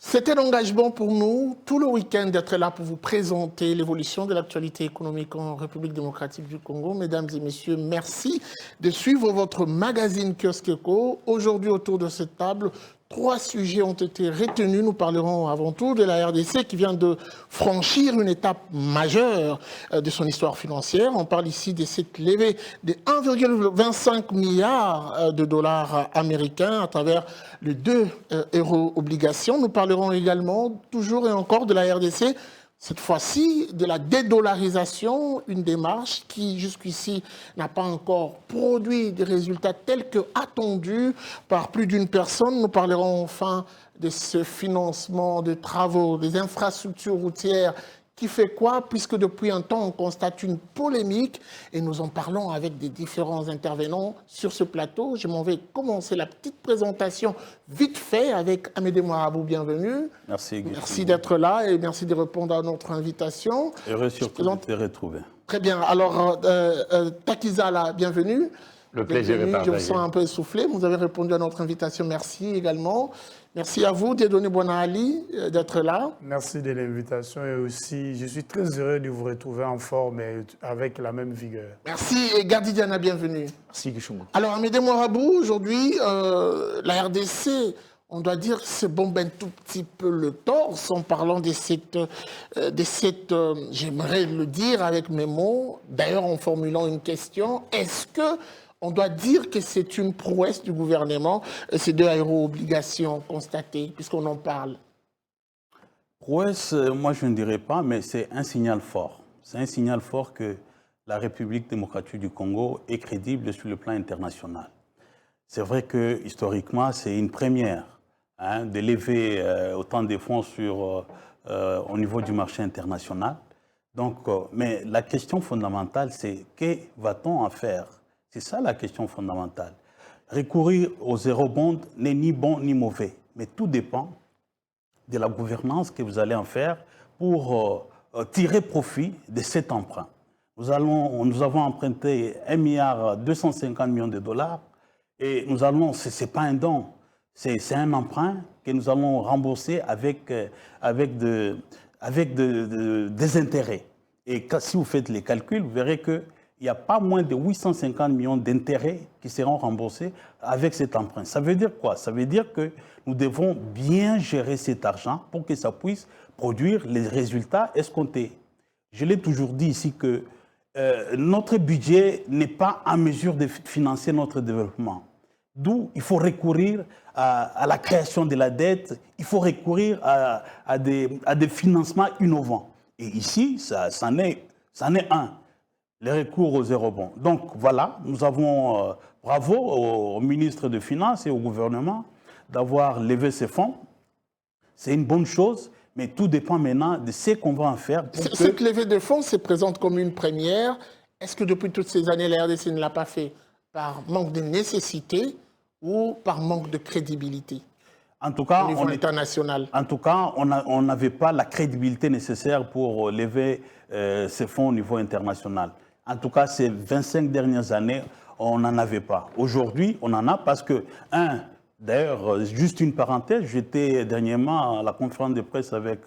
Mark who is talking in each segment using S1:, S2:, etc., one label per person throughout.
S1: C'était l'engagement pour nous, tout le week-end, d'être là pour vous présenter l'évolution de l'actualité économique en République démocratique du Congo. Mesdames et messieurs, merci de suivre votre magazine Kiosque Éco. Aujourd'hui, autour de cette table, 3 sujets ont été retenus. Nous parlerons avant tout de la RDC qui vient de franchir une étape majeure de son histoire financière. On parle ici de cette levée de 1,25 milliard de dollars américains à travers les 2 euros obligations. Nous parlerons également toujours et encore de la RDC, cette fois-ci de la dédollarisation, une démarche qui jusqu'ici n'a pas encore produit des résultats tels que attendus par plus d'une personne. Nous parlerons enfin de ce financement de travaux, des infrastructures routières qui fait quoi, puisque depuis un temps, on constate une polémique et nous en parlons avec des différents intervenants sur ce plateau. Je m'en vais commencer la petite présentation vite fait avec Amédée Moirabou, bienvenue.
S2: Merci, Guy.
S1: Merci d'être là et merci de répondre à notre invitation.
S2: Heureux surtout de te retrouver.
S1: Très bien. Alors, Takizala, bienvenue.
S3: Le plaisir est partagé.
S1: Je vous sens un peu essoufflé. Vous avez répondu à notre invitation. Merci également. Merci à vous, Dieudonné Boinali, d'être là.
S4: Merci de l'invitation et aussi, je suis très heureux de vous retrouver en forme et avec la même vigueur.
S1: Merci et Gardi Diana, bienvenue.
S3: Merci, Guichoumou.
S1: Alors, Amédée Moirabou, aujourd'hui, la RDC, on doit dire que c'est bombe un tout petit peu le torse en parlant de cette j'aimerais le dire avec mes mots, d'ailleurs en formulant une question, est-ce que on doit dire que c'est une prouesse du gouvernement, ces 2 aéro-obligations constatées, puisqu'on en parle?
S2: Prouesse, moi je ne dirais pas, mais c'est un signal fort. C'est un signal fort que la République démocratique du Congo est crédible sur le plan international. C'est vrai que historiquement, c'est une première de lever autant de fonds au niveau du marché international. Donc, mais la question fondamentale, c'est que va-t-on en faire? C'est ça la question fondamentale. Recourir aux zéro bond n'est ni bon ni mauvais, mais tout dépend de la gouvernance que vous allez en faire pour tirer profit de cet emprunt. Nous avons emprunté 1,250 milliard de dollars et ce n'est pas un don, c'est un emprunt que nous allons rembourser avec des intérêts. Et si vous faites les calculs, vous verrez que il n'y a pas moins de 850 millions d'intérêts qui seront remboursés avec cet emprunt. Ça veut dire quoi? Ça veut dire que nous devons bien gérer cet argent pour que ça puisse produire les résultats escomptés. Je l'ai toujours dit ici que notre budget n'est pas en mesure de financer notre développement. D'où il faut recourir à la création de la dette, il faut recourir à des financements innovants. Et ici, c'en est un. Les recours aux zéro bond. Donc voilà, nous avons bravo au ministre des Finances et au gouvernement d'avoir levé ces fonds. C'est une bonne chose, mais tout dépend maintenant de ce qu'on va en faire.
S1: Cette levée de fonds se présente comme une première. Est-ce que depuis toutes ces années, la RDC ne l'a pas fait par manque de nécessité ou par manque de crédibilité?
S2: En tout cas,
S1: au niveau international.
S2: En tout cas, on n'avait pas la crédibilité nécessaire pour lever ces fonds au niveau international. En tout cas, ces 25 dernières années, on n'en avait pas. Aujourd'hui, on en a parce que, d'ailleurs, juste une parenthèse, j'étais dernièrement à la conférence de presse avec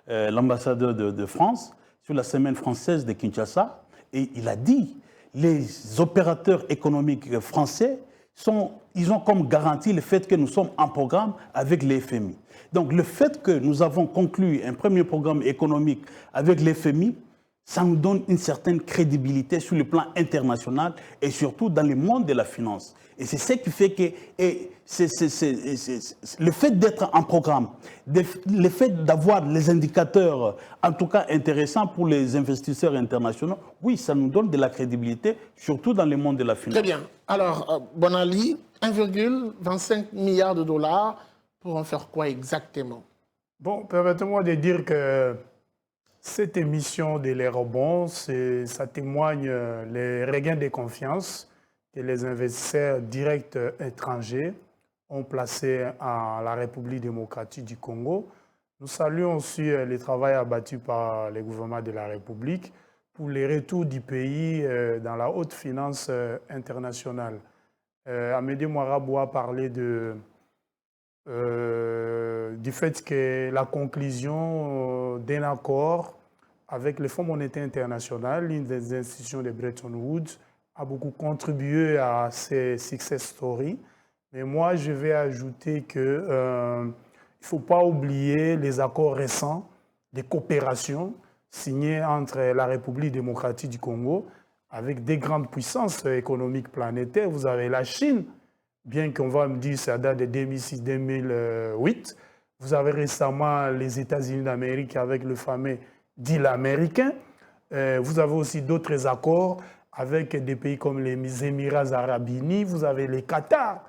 S2: l'ambassadeur de France sur la semaine française de Kinshasa et il a dit les opérateurs économiques français ils ont comme garantie le fait que nous sommes en programme avec les FMI. Donc le fait que nous avons conclu un premier programme économique avec les FMI, ça nous donne une certaine crédibilité sur le plan international et surtout dans le monde de la finance. Et c'est ce qui fait que le fait d'être en programme, le fait d'avoir les indicateurs, en tout cas intéressants pour les investisseurs internationaux, oui, ça nous donne de la crédibilité, surtout dans le monde de la finance.
S1: Très bien. Alors, Bonali, 1,25 milliard de dollars, pour en faire quoi exactement?
S4: Bon, permettez-moi de dire que cette émission de l'Eurobond, ça témoigne les regains de confiance que les investisseurs directs étrangers ont placé en la République démocratique du Congo. Nous saluons aussi le travail abattu par le gouvernement de la République pour le retour du pays dans la haute finance internationale. Amédée Moirabou a parlé de du fait que la conclusion d'un accord avec le Fonds monétaire international, l'une des institutions de Bretton Woods, a beaucoup contribué à ces success stories. Mais moi, je vais ajouter qu'il ne faut pas oublier les accords récents de coopération signés entre la République démocratique du Congo avec des grandes puissances économiques planétaires. Vous avez la Chine, bien qu'on va me dire que ça date de 2006-2008. Vous avez récemment les États-Unis d'Amérique avec le fameux deal américain. Vous avez aussi d'autres accords avec des pays comme les Émirats arabes unis. Vous avez les Qatar.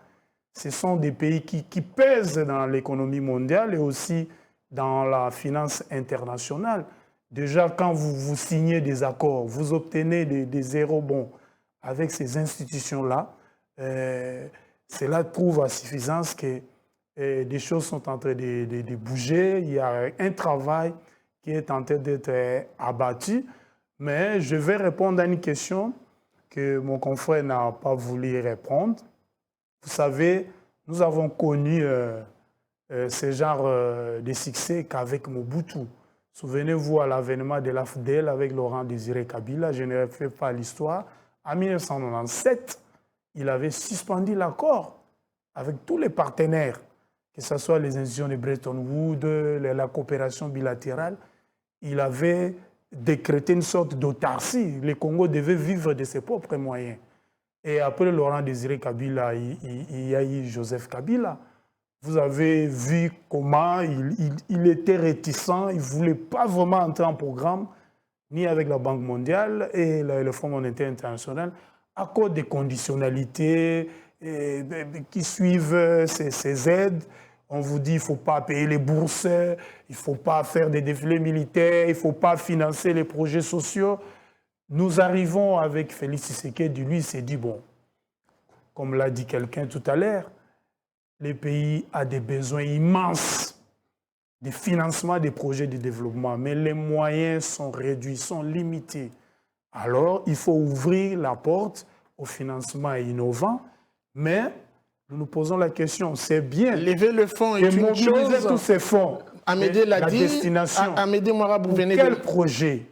S4: Ce sont des pays qui pèsent dans l'économie mondiale et aussi dans la finance internationale. Déjà, quand vous signez des accords, vous obtenez des eurobonds avec ces institutions-là, cela prouve à suffisance que des choses sont en train de bouger. Il y a un travail qui est en train d'être abattu. Mais je vais répondre à une question que mon confrère n'a pas voulu répondre. Vous savez, nous avons connu ce genre de succès qu'avec Mobutu. Souvenez-vous à l'avènement de l'AFDEL avec Laurent Désiré Kabila, je ne refais pas l'histoire. En 1997, il avait suspendu l'accord avec tous les partenaires, que ce soit les institutions de Bretton Woods, la coopération bilatérale. Il avait décrété une sorte d'autarcie. Le Congo devait vivre de ses propres moyens. Et après Laurent Désiré Kabila, il y a eu Joseph Kabila. Vous avez vu comment il était réticent, il ne voulait pas vraiment entrer en programme, ni avec la Banque mondiale et le Fonds monétaire international, à cause des conditionnalités qui suivent ces aides. On vous dit qu'il ne faut pas payer les bourses, il ne faut pas faire des défilés militaires, il ne faut pas financer les projets sociaux. Nous arrivons avec Félix Tshisekedi, lui, il s'est dit, bon, comme l'a dit quelqu'un tout à l'heure, le pays a des besoins immenses de financement des projets de développement, mais les moyens sont réduits, sont limités. Alors, il faut ouvrir la porte au financement innovant, mais nous nous posons la question, c'est bien.
S1: Lever le fonds est
S4: de
S1: une
S4: mobiliser
S1: chose.
S4: tous ces fonds.
S1: Amédée l'a
S4: la
S1: dit.
S4: Destination.
S1: Amédée Mourabou
S4: Pour
S1: venait
S4: quel
S1: de...
S4: projet?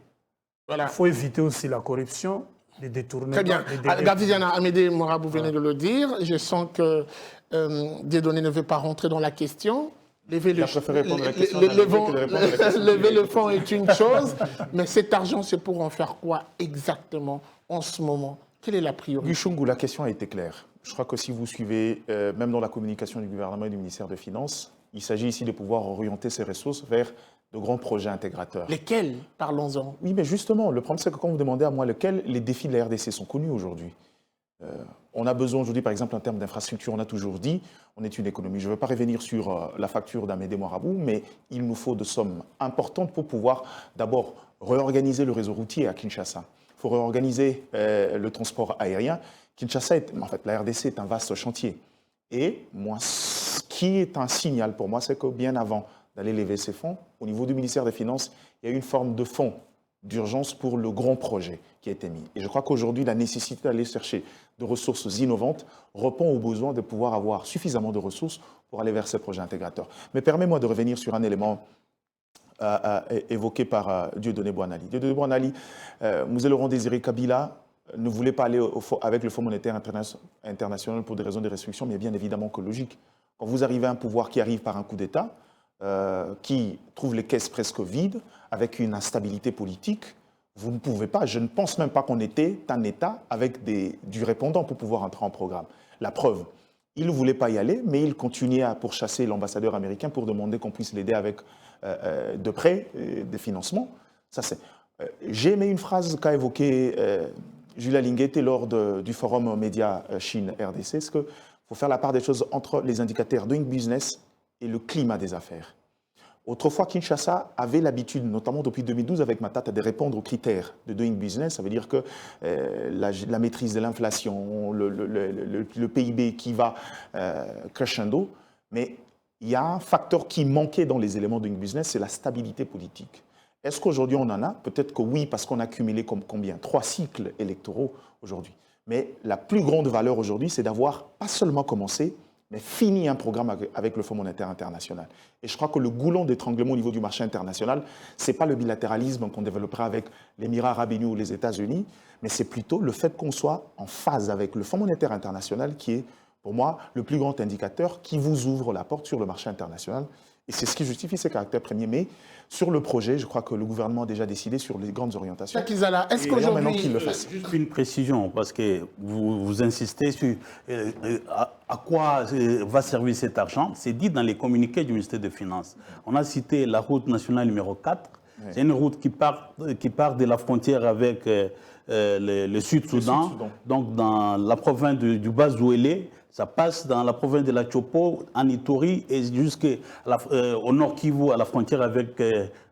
S1: Voilà.
S4: Il faut éviter aussi la corruption, les détournements.
S1: Très bien. Gavidiana, Amédée Mourabou venait de le dire. Je sens que Dieudonné ne veut pas rentrer dans la question. Lever le fonds est une chose, mais cet argent, c'est pour en faire quoi exactement en ce moment? Quelle est la priorité?
S3: Guichungu, la question a été claire. Je crois que si vous suivez, même dans la communication du gouvernement et du ministère des Finances, il s'agit ici de pouvoir orienter ces ressources vers de grands projets intégrateurs.
S1: Lesquels? Parlons-en.
S3: Oui, mais justement, le problème, c'est que quand vous demandez à moi lesquels, les défis de la RDC sont connus aujourd'hui. On a besoin aujourd'hui, par exemple, en termes d'infrastructure, on a toujours dit, on est une économie. Je ne veux pas revenir sur la facture d'Amédée Mourabou, mais il nous faut de sommes importantes pour pouvoir d'abord réorganiser le réseau routier à Kinshasa. Il faut réorganiser le transport aérien. Kinshasa, en fait, la RDC est un vaste chantier. Et moi, ce qui est un signal pour moi, c'est que bien avant d'aller lever ces fonds, au niveau du ministère des Finances, il y a une forme de fonds d'urgence pour le grand projet qui a été mis. Et je crois qu'aujourd'hui, la nécessité d'aller chercher de ressources innovantes répond au besoin de pouvoir avoir suffisamment de ressources pour aller vers ces projets intégrateurs. Mais permets-moi de revenir sur un élément évoqué par Dieudonné Bouanali. Dieudonné Bouanali, Mzee Laurent Désiré Kabila ne voulait pas aller avec le Fonds monétaire international pour des raisons de restriction, mais bien évidemment que logique. Quand vous arrivez à un pouvoir qui arrive par un coup d'État, qui trouve les caisses presque vides, avec une instabilité politique, vous ne pouvez pas, je ne pense même pas qu'on était un État avec du répondant pour pouvoir entrer en programme. La preuve, il ne voulait pas y aller, mais il continuait à pourchasser l'ambassadeur américain pour demander qu'on puisse l'aider avec de prêts, des financements. J'ai aimé une phrase qu'a évoquée Julia Linguette lors du forum média Chine-RDC, c'est qu'il faut faire la part des choses entre les indicateurs Doing Business et le climat des affaires. Autrefois, Kinshasa avait l'habitude, notamment depuis 2012 avec Matata, de répondre aux critères de Doing Business. Ça veut dire que la maîtrise de l'inflation, le PIB qui va crescendo. Mais il y a un facteur qui manquait dans les éléments Doing Business, c'est la stabilité politique. Est-ce qu'aujourd'hui on en a? Peut-être que oui, parce qu'on a cumulé combien? 3 cycles électoraux aujourd'hui. Mais la plus grande valeur aujourd'hui, c'est d'avoir pas seulement commencé, mais fini un programme avec le Fonds monétaire international. Et je crois que le goulon d'étranglement au niveau du marché international, ce n'est pas le bilatéralisme qu'on développera avec l'Émirat arabe unis ou les États-Unis, mais c'est plutôt le fait qu'on soit en phase avec le Fonds monétaire international qui est, pour moi, le plus grand indicateur qui vous ouvre la porte sur le marché international. Et c'est ce qui justifie ces caractères premiers. Mais sur le projet, je crois que le gouvernement a déjà décidé sur les grandes orientations.
S1: Takizala, est-ce
S3: maintenant
S1: qu'aujourd'hui...
S3: qu'il le fasse.
S2: Juste une précision, parce que vous insistez sur à quoi va servir cet argent. C'est dit dans les communiqués du ministère des Finances. On a cité la route nationale numéro 4. Oui. C'est une route qui part de la frontière avec le Sud-Soudan, donc dans la province du Bas-Ouélé. Ça passe dans la province de la Chopo, en Ituri, et jusqu'au nord Kivu, à la frontière avec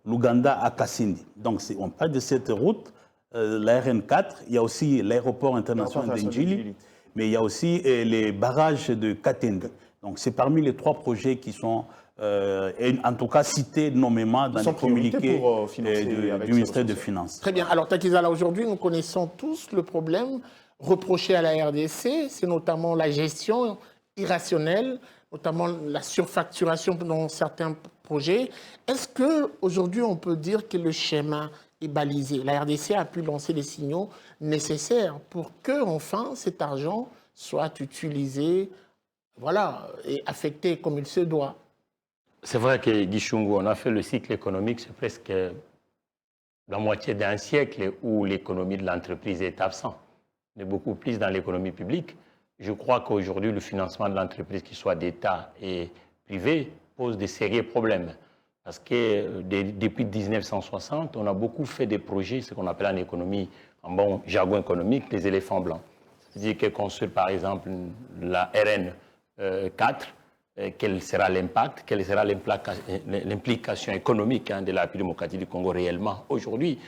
S2: l'Ouganda, à Kassindi. Donc, on parle de cette route, la RN4. Il y a aussi l'aéroport international d'Ndjili, mais il y a aussi les barrages de Katende. Donc, c'est parmi les 3 projets qui sont, en tout cas, cités nommément dans les communiqués du ministère des Finances.
S1: Très bien. Alors, Takizala, aujourd'hui, nous connaissons tous le problème reproché à la RDC, c'est notamment la gestion irrationnelle, notamment la surfacturation dans certains projets. Est-ce qu'aujourd'hui, on peut dire que le schéma est balisé? La RDC a pu lancer les signaux nécessaires pour que, enfin, cet argent soit utilisé, voilà, et affecté comme il se doit.
S5: C'est vrai que Guy Chungu, on a fait le cycle économique, c'est presque la moitié d'un siècle où l'économie de l'entreprise est absente. On est beaucoup plus dans l'économie publique. Je crois qu'aujourd'hui, le financement de l'entreprise, qu'il soit d'État et privé, pose de sérieux problèmes. Parce que depuis 1960, on a beaucoup fait des projets, ce qu'on appelle en économie, en bon jargon économique, les éléphants blancs. C'est-à-dire que construire, par exemple, la RN4, quel sera l'impact, quelle sera l'implication économique de la République démocratique du Congo réellement aujourd'hui.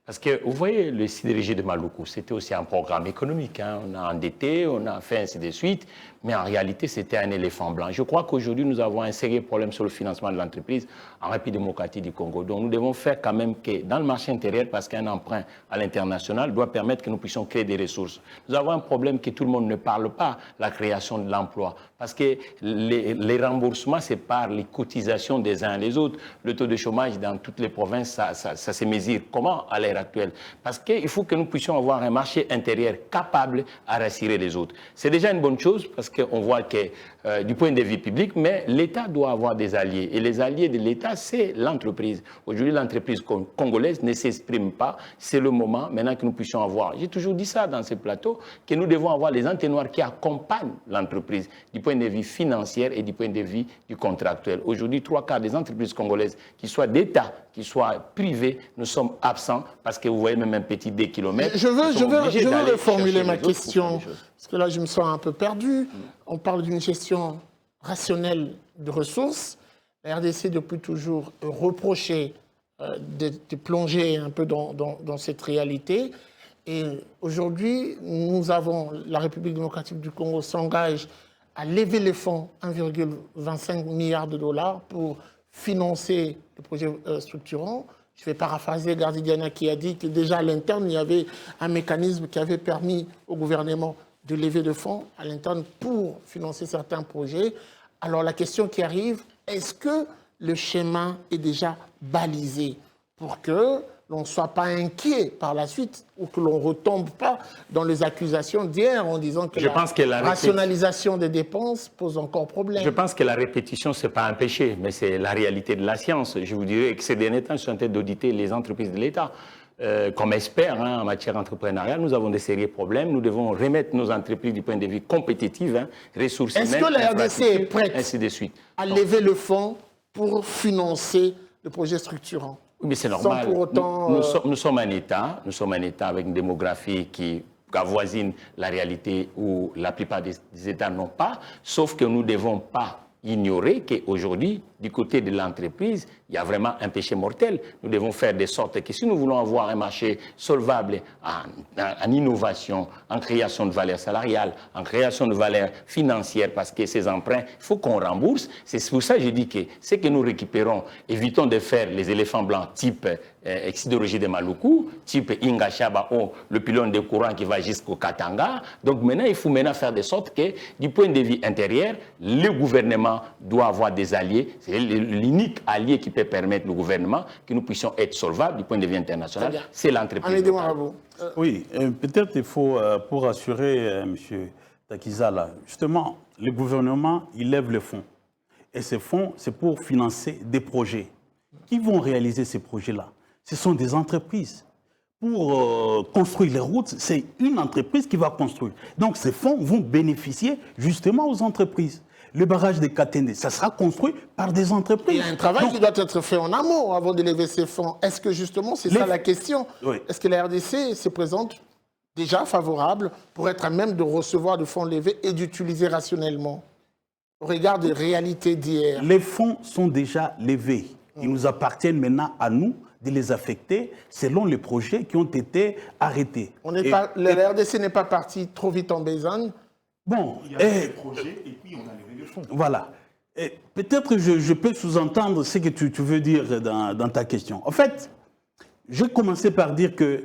S5: Parce que vous voyez, le sidérurgie de Maluku, c'était aussi un programme économique. On a endetté, on a fait ainsi de suite, mais en réalité, c'était un éléphant blanc. Je crois qu'aujourd'hui, nous avons un sérieux problème sur le financement de l'entreprise en République démocratique du Congo. Donc, nous devons faire quand même que dans le marché intérieur, parce qu'un emprunt à l'international doit permettre que nous puissions créer des ressources. Nous avons un problème que tout le monde ne parle pas, la création de l'emploi. Parce que les remboursements, c'est par les cotisations des uns et des autres. Le taux de chômage dans toutes les provinces, ça se mesure comment à l'heure actuelle? Parce qu'il faut que nous puissions avoir un marché intérieur capable à rassurer les autres. C'est déjà une bonne chose parce qu'on voit que du point de vue public, mais l'État doit avoir des alliés. Et les alliés de l'État, c'est l'entreprise. Aujourd'hui, l'entreprise congolaise ne s'exprime pas. C'est le moment maintenant que nous puissions avoir. J'ai toujours dit ça dans ces plateaux, que nous devons avoir les entonnoirs qui accompagnent l'entreprise du point de vue financier et du point de vue du contractuel. Aujourd'hui, 3/4 des entreprises congolaises, qu'ils soient d'État, qu'ils soient privées, nous sommes absents parce que vous voyez même un petit 2 kilomètres.
S1: Je veux reformuler ma question, parce que là, je me sens un peu perdu. On parle d'une gestion rationnelle de ressources. La RDC, depuis toujours, reproché de plonger un peu dans cette réalité. Et aujourd'hui, la République démocratique du Congo s'engage à lever les fonds, 1,25 milliard de dollars, pour financer le projet structurant. Je vais paraphraser Gardidiana qui a dit que déjà à l'interne, il y avait un mécanisme qui avait permis au gouvernement de lever des fonds à l'interne pour financer certains projets. Alors la question qui arrive, est-ce que le schéma est déjà balisé pour que l'on ne soit pas inquiet par la suite ou que l'on ne retombe pas dans les accusations d'hier en disant que la rationalisation des dépenses pose encore problème.
S5: Je pense que la répétition, ce n'est pas un péché, mais c'est la réalité de la science. Je vous dirais que ces derniers temps, je suis en train d'auditer les entreprises de l'État. Comme expert en matière entrepreneuriale, nous avons des sérieux problèmes. Nous devons remettre nos entreprises du point de vue compétitif, ressources humaines,
S1: est-ce que la RDC est prête
S5: ainsi de suite.
S1: À lever le fonds pour financer le projet structurant?
S5: Oui, mais c'est normal.
S1: Sans pour autant,
S5: nous sommes un État avec une démographie qui avoisine la réalité où la plupart des États n'ont pas, sauf que nous ne devons pas ignorer qu'aujourd'hui, du côté de l'entreprise, il y a vraiment un péché mortel. Nous devons faire de sorte que si nous voulons avoir un marché solvable en innovation, en création de valeur salariale, en création de valeur financière, parce que ces emprunts, il faut qu'on rembourse. C'est pour ça que je dis que ce que nous récupérons, évitons de faire les éléphants blancs type Exidorogie de Maluku, type Inga Shabao, le pylône de courant qui va jusqu'au Katanga. Donc maintenant, il faut faire de sorte que, du point de vue intérieur, le gouvernement doit avoir des alliés. C'est l'unique allié qui peut permettre au gouvernement que nous puissions être solvables du point de vue international. C'est l'entreprise.
S2: Oui, peut-être il faut, pour rassurer M. Takiza, là, justement, le gouvernement, il lève les fonds. Et ces fonds, c'est pour financer des projets. Qui vont réaliser ces projets-là? Ce sont des entreprises. Pour construire les routes, c'est une entreprise qui va construire. Donc ces fonds vont bénéficier justement aux entreprises. Le barrage de Katende, ça sera construit par des entreprises.
S1: Il y a un travail qui doit être fait en amont avant de lever ces fonds. Est-ce que justement, c'est ça la question?
S2: Oui.
S1: Est-ce que la RDC se présente déjà favorable pour être à même de recevoir des fonds levés et d'utiliser rationnellement au regard des réalités d'hier?
S2: Les fonds sont déjà levés. Ils nous appartiennent maintenant à nous de les affecter selon les projets qui ont été arrêtés.
S1: La RDC n'est pas partie trop vite en besogne.
S2: Bon,
S3: il y a des projets et puis on a levé le fonds.
S2: Voilà. Peut-être que je peux sous-entendre ce que tu veux dire dans ta question. En fait, je commençais par dire que,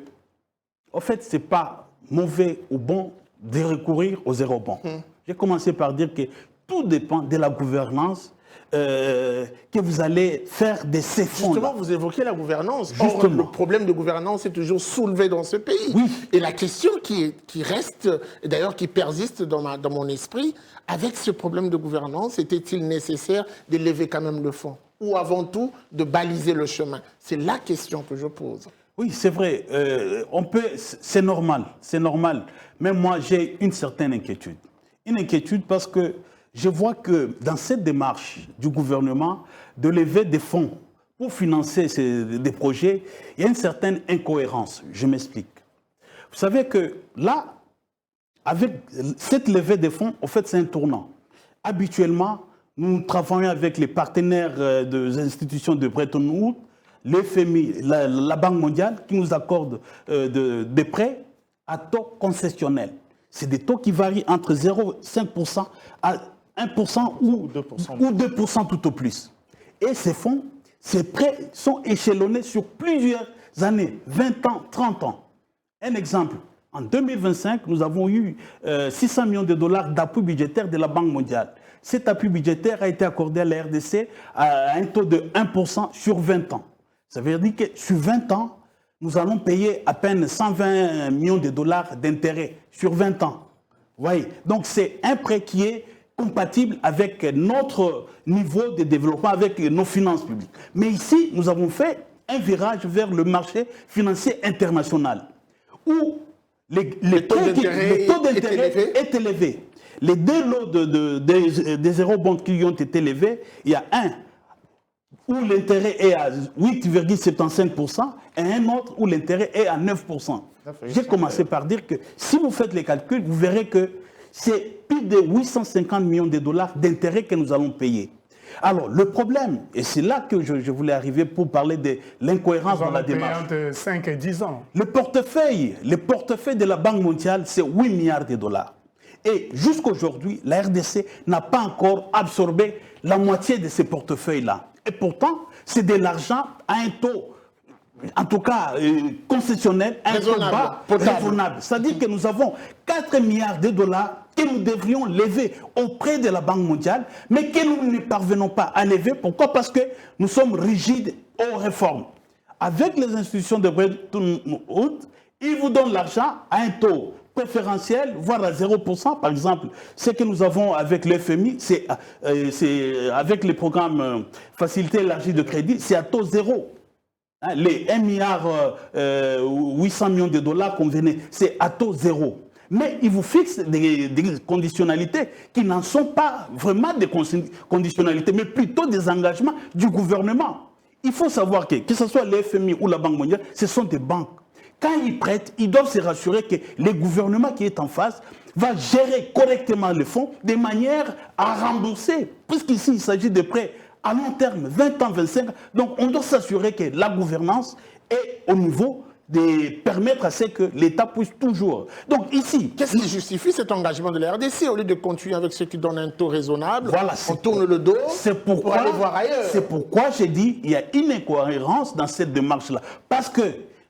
S2: en fait, ce n'est pas mauvais ou bon de recourir aux eurobonds. J'ai commencé par dire que tout dépend de la gouvernance que vous allez faire de ces fonds.
S1: Justement, vous évoquez la gouvernance. Or, le problème de gouvernance est toujours soulevé dans ce pays.
S2: Oui.
S1: Et la question qui reste, et d'ailleurs qui persiste dans mon esprit, avec ce problème de gouvernance, était-il nécessaire de lever quand même le fonds? Ou avant tout, de baliser le chemin? C'est la question que je pose.
S2: Oui, c'est vrai. C'est normal. C'est normal. Mais moi, j'ai une certaine inquiétude. Une inquiétude parce que je vois que dans cette démarche du gouvernement de lever des fonds pour financer des projets, il y a une certaine incohérence. Je m'explique. Vous savez que là, avec cette levée des fonds, en fait, c'est un tournant. Habituellement, nous travaillons avec les partenaires des institutions de Bretton Woods, le FMI, la Banque mondiale, qui nous accordent des prêts à taux concessionnels. C'est des taux qui varient entre 0,5% à 1% ou 2% tout au plus. Et ces fonds, ces prêts sont échelonnés sur plusieurs années, 20 ans, 30 ans. Un exemple, en 2025, nous avons eu 600 millions de dollars d'appui budgétaire de la Banque mondiale. Cet appui budgétaire a été accordé à la RDC à un taux de 1% sur 20 ans. Ça veut dire que sur 20 ans, nous allons payer à peine 120 millions de dollars d'intérêt sur 20 ans. Vous voyez? Donc c'est un prêt qui est compatible avec notre niveau de développement, avec nos finances publiques. Mais ici, nous avons fait un virage vers le marché financier international, où les taux d'intérêt est élevé. Les deux lots des eurobonds qui ont été levés, il y a un où l'intérêt est à 8,75% et un autre où l'intérêt est à 9%. J'ai commencé par dire que si vous faites les calculs, vous verrez que c'est plus de 850 millions de dollars d'intérêt que nous allons payer. Alors, le problème, et c'est là que je voulais arriver pour parler de l'incohérence dans la démarche.
S4: Entre 5 et 10 ans.
S2: Le portefeuille de la Banque mondiale, c'est 8 milliards de dollars. Et jusqu'aujourd'hui, la RDC n'a pas encore absorbé la moitié de ces portefeuilles-là. Et pourtant, c'est de l'argent à un taux, en tout cas concessionnel, un taux bas, raisonnable. C'est-à-dire que nous avons 4 milliards de dollars que nous devrions lever auprès de la Banque mondiale, mais que nous ne parvenons pas à lever. Pourquoi? Parce que nous sommes rigides aux réformes. Avec les institutions de Bretton Woods, ils vous donnent l'argent à un taux préférentiel, voire à 0%. Par exemple, ce que nous avons avec le FMI, c'est avec les programmes facilité élargie de crédit, c'est à taux zéro. Hein, les 1 milliard 800 millions de dollars qu'on venait, c'est à taux zéro. Mais ils vous fixent des conditionnalités qui n'en sont pas vraiment des conditionnalités, mais plutôt des engagements du gouvernement. Il faut savoir que ce soit le FMI ou la Banque mondiale, ce sont des banques. Quand ils prêtent, ils doivent se rassurer que le gouvernement qui est en face va gérer correctement les fonds de manière à rembourser. Puisqu'ici, il s'agit de prêts à long terme, 20 ans, 25 ans. Donc on doit s'assurer que la gouvernance est au niveau de permettre à ce que l'État puisse toujours. Donc ici...
S1: Qu'est-ce qui justifie cet engagement de la RDC? Au lieu de continuer avec ceux qui donnent un taux raisonnable,
S2: Voilà,
S1: on tourne le dos
S2: pour
S1: aller voir ailleurs.
S2: C'est pourquoi j'ai dit qu'il y a une incohérence dans cette démarche-là. Parce que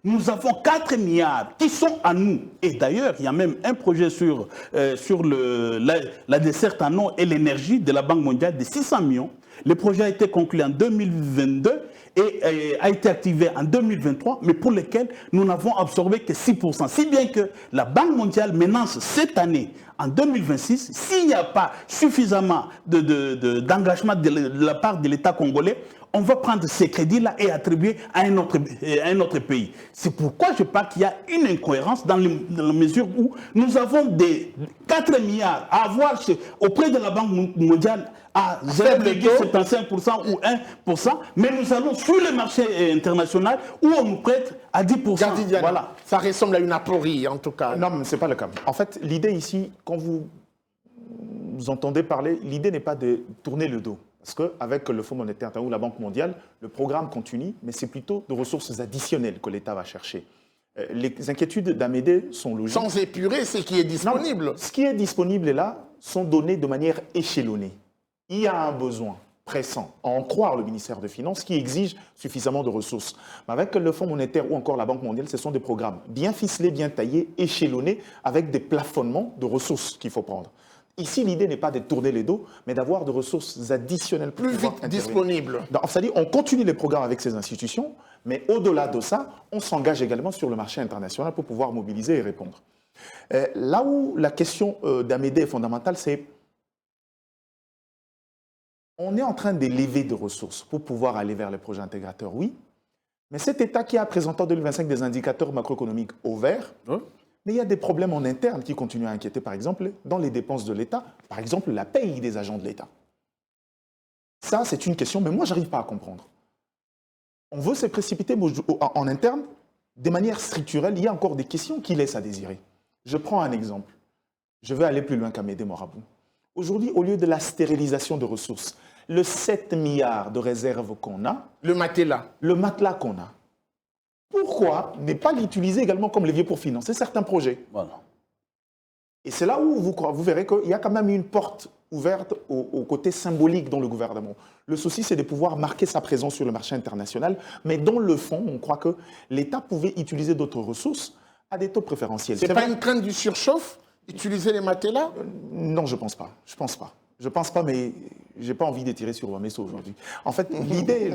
S2: nous avons 4 milliards qui sont à nous. Et d'ailleurs, il y a même un projet sur la desserte en eau et l'énergie de la Banque mondiale de 600 millions. Le projet a été conclu en 2022 et a été activé en 2023, mais pour lequel nous n'avons absorbé que 6%. Si bien que la Banque mondiale menace cette année, en 2026, s'il n'y a pas suffisamment d'engagement de la part de l'État congolais, on va prendre ces crédits-là et attribuer à un autre pays. C'est pourquoi je pense qu'il y a une incohérence dans la mesure où nous avons des 4 milliards à avoir auprès de la Banque mondiale à 0,75% ou 1%, mais nous allons sur le marché international où on nous prête à 10%.
S1: Gardidiana,
S2: Voilà.
S1: ça ressemble à une aporie, en tout cas.
S3: Non, mais ce n'est pas le cas. En fait, l'idée ici, quand vous entendez parler, l'idée n'est pas de tourner le dos. Parce qu'avec le Fonds monétaire international ou la Banque mondiale, le programme continue, mais c'est plutôt de ressources additionnelles que l'État va chercher. Les inquiétudes d'Amédée sont logiques.
S1: Sans épurer ce qui est disponible.
S3: Non, ce qui est disponible là sont données de manière échelonnée. Il y a un besoin pressant, à en croire le ministère des Finances, qui exige suffisamment de ressources. Mais avec le Fonds monétaire ou encore la Banque mondiale, ce sont des programmes bien ficelés, bien taillés, échelonnés, avec des plafonnements de ressources qu'il faut prendre. Ici, l'idée n'est pas de tourner les dos, mais d'avoir de ressources additionnelles
S1: Plus vite disponibles.
S3: C'est-à-dire, on continue les programmes avec ces institutions, mais au-delà de ça, on s'engage également sur le marché international pour pouvoir mobiliser et répondre. Là où la question d'Amédée est fondamentale, c'est on est en train d'élever des ressources pour pouvoir aller vers les projets intégrateurs, oui, mais cet État qui a présenté en 2025 des indicateurs macroéconomiques au vert, mais il y a des problèmes en interne qui continuent à inquiéter, par exemple, dans les dépenses de l'État, par exemple la paye des agents de l'État. Ça, c'est une question, mais moi, je n'arrive pas à comprendre. On veut se précipiter en interne, de manière structurelle, il y a encore des questions qui laissent à désirer. Je prends un exemple. Je vais aller plus loin qu'Amédée Morabou. Aujourd'hui, au lieu de la stérilisation de ressources, le 7 milliards de réserves qu'on a,
S1: le matelas
S3: qu'on a, pourquoi ne pas l'utiliser également comme levier pour financer certains projets?
S2: Voilà.
S3: Et c'est là où vous verrez qu'il y a quand même une porte ouverte au côté symbolique dans le gouvernement. Le souci, c'est de pouvoir marquer sa présence sur le marché international, mais dans le fond, on croit que l'État pouvait utiliser d'autres ressources à des taux préférentiels.
S1: C'est pas une crainte du surchauffe, utiliser les matelas?
S3: Non, je pense pas. Je pense pas. Je pense pas, mais j'ai pas envie de tirer sur Ouamesso aujourd'hui. En fait, l'idée...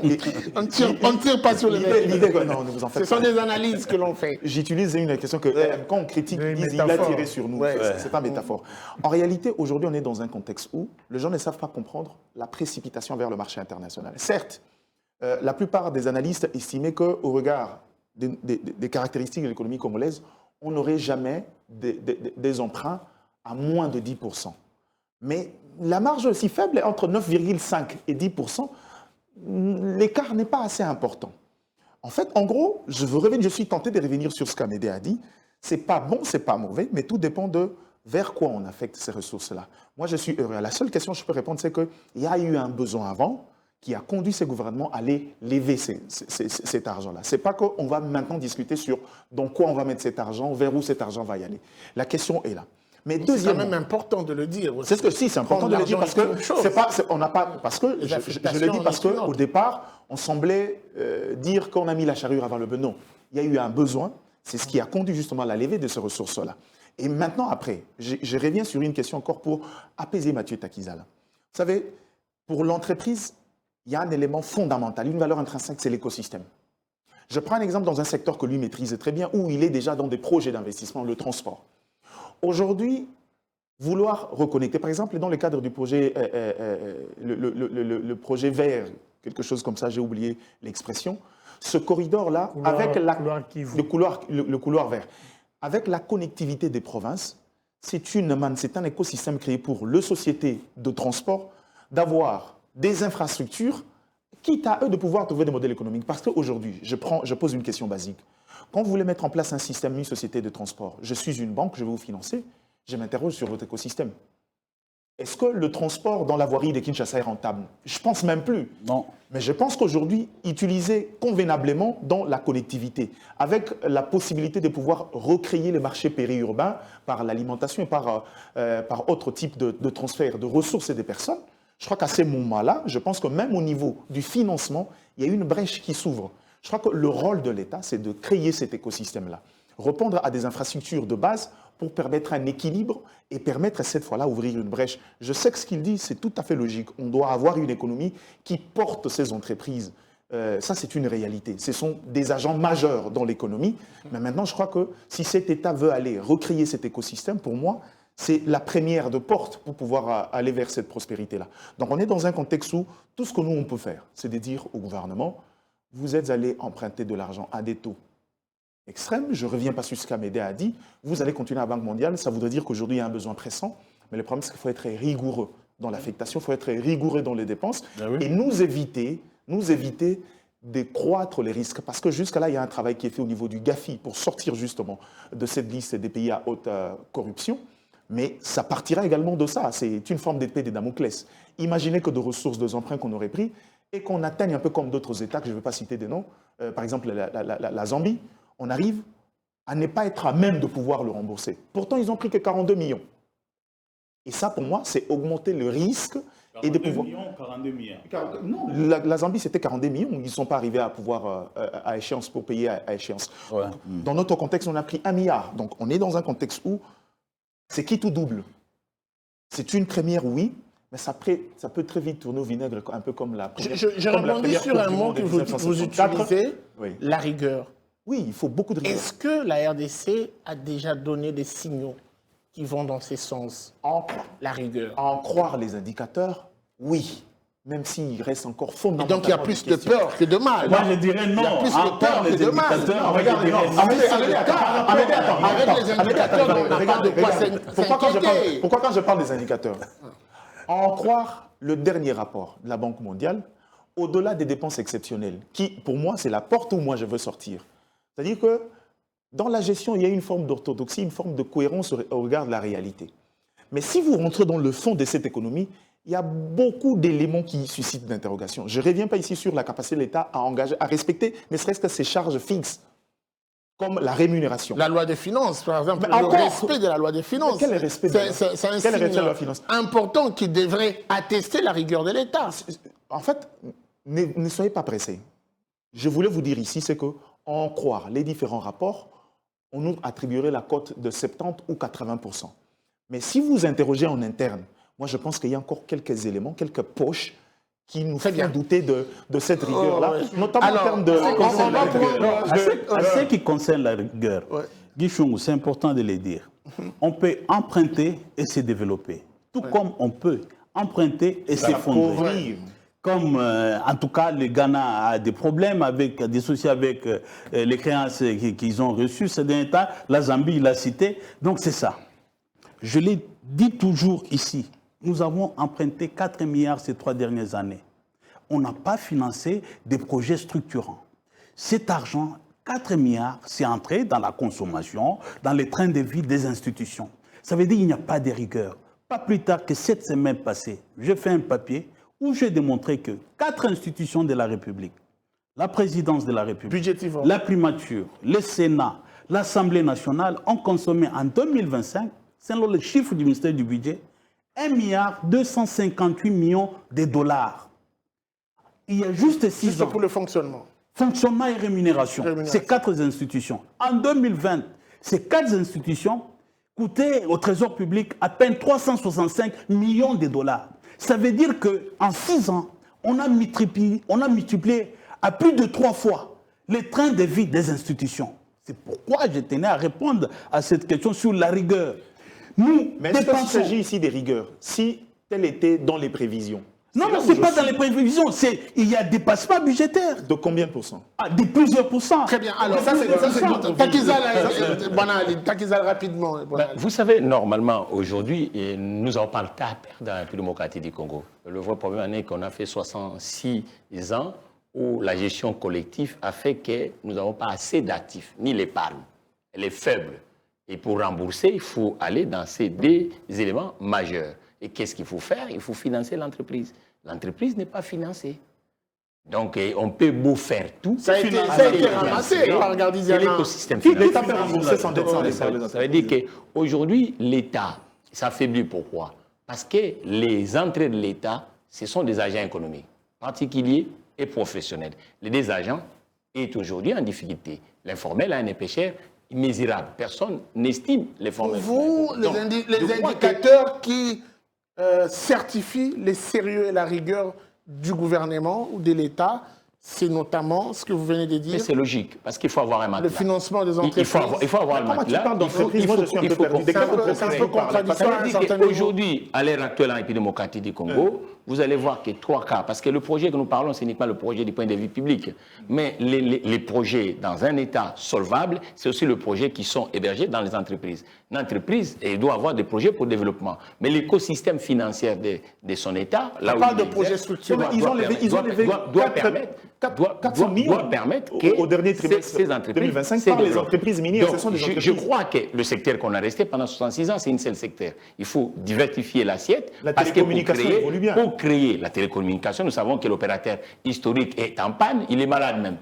S1: on ne tire pas sur les
S3: l'idée, non, ne vous en faites
S1: Ce sont
S3: pas.
S1: des analyses que l'on fait.
S3: J'utilise une question que quand on critique, ils disent il a tiré sur nous.
S1: Ouais.
S3: C'est pas métaphore. En réalité, aujourd'hui, on est dans un contexte où les gens ne savent pas comprendre la précipitation vers le marché international. Certes, la plupart des analystes estimaient qu'au regard des caractéristiques de l'économie congolaise, on n'aurait jamais des emprunts à moins de 10%. Mais la marge aussi faible est entre 9,5 et 10%. L'écart n'est pas assez important. En fait, en gros, je suis tenté de revenir sur ce qu'Amédée a dit. C'est pas bon, c'est pas mauvais, mais tout dépend de vers quoi on affecte ces ressources-là. Moi, je suis heureux. La seule question que je peux répondre, c'est qu'il y a eu un besoin avant qui a conduit ces gouvernements à aller lever cet argent-là. Ce n'est pas qu'on va maintenant discuter sur dans quoi on va mettre cet argent, vers où cet argent va y aller. La question est là. Mais
S1: c'est quand même important de le dire.
S3: C'est ce que si, c'est important de le dire parce que on n'a pas parce que je le dis parce qu'au départ, on semblait dire qu'on a mis la charrue avant le bœuf. Non, il y a eu un besoin. C'est ce qui a conduit justement à la levée de ces ressources-là. Et maintenant, après, je reviens sur une question encore pour apaiser Mathieu Takizala. Vous savez, pour l'entreprise, il y a un élément fondamental, une valeur intrinsèque, c'est l'écosystème. Je prends un exemple dans un secteur que lui maîtrise très bien, où il est déjà dans des projets d'investissement, le transport. Aujourd'hui, vouloir reconnecter, par exemple, dans le cadre du projet, le projet vert, quelque chose comme ça, j'ai oublié l'expression, ce corridor-là, avec le couloir vert, avec la connectivité des provinces, c'est un écosystème créé pour les sociétés de transport d'avoir des infrastructures, quitte à eux de pouvoir trouver des modèles économiques. Parce qu'aujourd'hui, je pose une question basique. Quand vous voulez mettre en place un système, une société de transport, je suis une banque, je vais vous financer, je m'interroge sur votre écosystème. Est-ce que le transport dans la voirie de Kinshasa est rentable? Je pense même plus.
S2: Non.
S3: Mais je pense qu'aujourd'hui, utiliser convenablement dans la connectivité, avec la possibilité de pouvoir recréer les marchés périurbains par l'alimentation et par autre type de transfert de ressources et des personnes, je crois qu'à ces moments-là, je pense que même au niveau du financement, il y a une brèche qui s'ouvre. Je crois que le rôle de l'État, c'est de créer cet écosystème-là, répondre à des infrastructures de base pour permettre un équilibre et permettre cette fois-là ouvrir une brèche. Je sais que ce qu'il dit, c'est tout à fait logique. On doit avoir une économie qui porte ces entreprises. Ça, c'est une réalité. Ce sont des agents majeurs dans l'économie. Mais maintenant, je crois que si cet État veut aller recréer cet écosystème, pour moi, c'est la première de porte pour pouvoir aller vers cette prospérité-là. Donc, on est dans un contexte où tout ce que nous, on peut faire, c'est de dire au gouvernement, vous êtes allé emprunter de l'argent à des taux extrême, je ne reviens pas sur ce qu'Amédée a dit, vous allez continuer à la Banque mondiale, ça voudrait dire qu'aujourd'hui il y a un besoin pressant, mais le problème c'est qu'il faut être rigoureux dans l'affectation, il faut être rigoureux dans les dépenses et nous éviter de croître les risques, parce que jusqu'à là il y a un travail qui est fait au niveau du GAFI pour sortir justement de cette liste des pays à haute corruption, mais ça partira également de ça, c'est une forme d'épée de Damoclès. Imaginez que de ressources, de emprunts qu'on aurait pris et qu'on atteigne un peu comme d'autres États, que je ne vais pas citer des noms, par exemple la Zambie, on arrive à ne pas être à même de pouvoir le rembourser. Pourtant, ils n'ont pris que 42 millions. Et ça, pour moi, c'est augmenter le risque et de pouvoir...
S2: 42 millions.
S3: Non, la Zambie, c'était 42 millions. Ils ne sont pas arrivés à pouvoir à échéance pour payer à échéance.
S2: Ouais.
S3: Dans notre contexte, on a pris 1 milliard. Donc, on est dans un contexte où c'est qui tout double. C'est une première, oui, mais ça peut très vite tourner au vinaigre, un peu comme la première.
S1: Je rebondis sur un mot que vous utilisez,
S3: oui.
S1: La rigueur.
S3: Oui, il faut beaucoup de rigueur.
S1: Est-ce que la RDC a déjà donné des signaux qui vont dans ce sens? La rigueur.
S3: À en croire les indicateurs, oui. Même s'il reste encore
S1: Et
S3: fondamentalement.
S1: donc il y a plus de peur que de mal.
S2: Moi, je dirais non.
S1: Il y a plus de peur que de mal. Avec les indicateurs, on n'a pas de quoi s'inquiéter.
S3: Pourquoi quand je parle des indicateurs? À en croire le dernier rapport de la Banque mondiale, au-delà des dépenses exceptionnelles, qui, pour moi, c'est la porte où moi je veux sortir. C'est-à-dire que dans la gestion, il y a une forme d'orthodoxie, une forme de cohérence au regard de la réalité. Mais si vous rentrez dans le fond de cette économie, il y a beaucoup d'éléments qui suscitent d'interrogation. Je ne reviens pas ici sur la capacité de l'État à engager, à respecter, ne serait-ce que ses charges fixes, comme la rémunération.
S1: La loi des finances, par exemple,
S3: Mais
S1: le
S3: encore,
S1: respect de la loi des finances.
S3: Quel est le respect
S1: C'est un signe important qui devrait attester la rigueur de l'État.
S3: En fait, ne soyez pas pressés. Je voulais vous dire ici, c'est que en croire les différents rapports, on nous attribuerait la cote de 70 ou 80%. Mais si vous interrogez en interne, moi je pense qu'il y a encore quelques éléments, quelques poches qui nous font douter de cette rigueur-là, notamment en termes de...
S2: À ce qui concerne la rigueur, Guy Chungou, c'est important de le dire. On peut emprunter et se développer, tout comme on peut emprunter et s'effondrer. Comme, en tout cas, le Ghana a des problèmes, des soucis avec les créances qu'ils ont reçues ces derniers temps. La Zambie, il l'a cité. Donc, c'est ça. Je l'ai dit toujours ici. Nous avons emprunté 4 milliards ces 3 dernières années. On n'a pas financé des projets structurants. Cet argent, 4 milliards, c'est entré dans la consommation, dans les trains de vie des institutions. Ça veut dire qu'il n'y a pas de rigueur. Pas plus tard que cette semaine passée, j'ai fait un papier où j'ai démontré que 4 institutions de la République, la présidence de la République, la primature, le Sénat, l'Assemblée nationale ont consommé en 2025, selon les chiffres du ministère du Budget, 1,258 milliard de dollars. Il y a juste 6 ans.
S1: Pour le fonctionnement.
S2: Fonctionnement et rémunération. Ces 4 institutions. En 2020, ces 4 institutions coûtaient au Trésor public à peine 365 millions de dollars. Ça veut dire qu'en 6 ans, on a multiplié à plus de 3 fois les trains de vie des institutions. C'est pourquoi je tenais à répondre à cette question sur la rigueur.
S3: Mais est-ce qu'il s'agit ici des rigueurs? Si tel était dans les prévisions.
S2: Non, mais ce n'est pas dans les prévisions. Il y a des dépassement budgétaire.
S3: De combien de %?
S2: De plusieurs pourcents.
S1: Très bien. Alors, ça, c'est Takizal, rapidement.
S5: Vous savez, normalement, aujourd'hui, nous n'avons pas le temps à perdre dans la République démocratique du Congo. Le vrai problème est qu'on a fait 66 ans où la gestion collective a fait que nous n'avons pas assez d'actifs, ni l'épargne. Elle est faible. Et pour rembourser, il faut aller dans ces 2 éléments majeurs. Et qu'est-ce qu'il faut faire? Il faut financer l'entreprise. L'entreprise n'est pas financée. Donc, on peut beau faire tout.
S1: Ça a été ramassé par Gardiziana.
S5: L'écosystème financier.
S3: L'État peut rembourser sans dette, sans les
S5: Ça veut dire qu'aujourd'hui, l'État s'affaiblit. Pourquoi? Parce que les entrées de l'État, ce sont des agents économiques, particuliers et professionnels. Les deux agents est aujourd'hui en difficulté. L'informel a un épée immesurable. Personne n'estime les formels.
S1: Pour vous, les indicateurs qui certifient les sérieux et la rigueur du gouvernement ou de l'État, c'est notamment ce que vous venez de dire.
S5: Mais c'est logique, parce qu'il faut avoir un matelas.
S1: Le financement des entreprises.
S5: Il faut avoir un matelas.
S3: Comment tu parles d'entreprise? Moi, je suis un peu perdu.
S1: C'est un peu contradictoire.
S5: Aujourd'hui, à l'ère actuelle en République démocratique du Congo, vous allez voir que 3 cas, parce que le projet que nous parlons, ce n'est pas le projet du point de vue public, mais les projets dans un État solvable, c'est aussi le projet qui sont hébergés dans les entreprises. Une entreprise doit avoir des projets pour le développement, mais l'écosystème financier de son État, là
S1: On parle de projets structurels.
S5: doit permettre
S3: au dernier trimestre
S5: ces entreprises
S3: 2025 par les entreprises minières. Ce sont des entreprises.
S5: Je crois que le secteur qu'on a resté pendant 66 ans, c'est un seul secteur. Il faut diversifier l'assiette.
S3: La télécommunication évolue bien.
S5: Pour créer la télécommunication, nous savons que l'opérateur historique est en panne, il est malade même.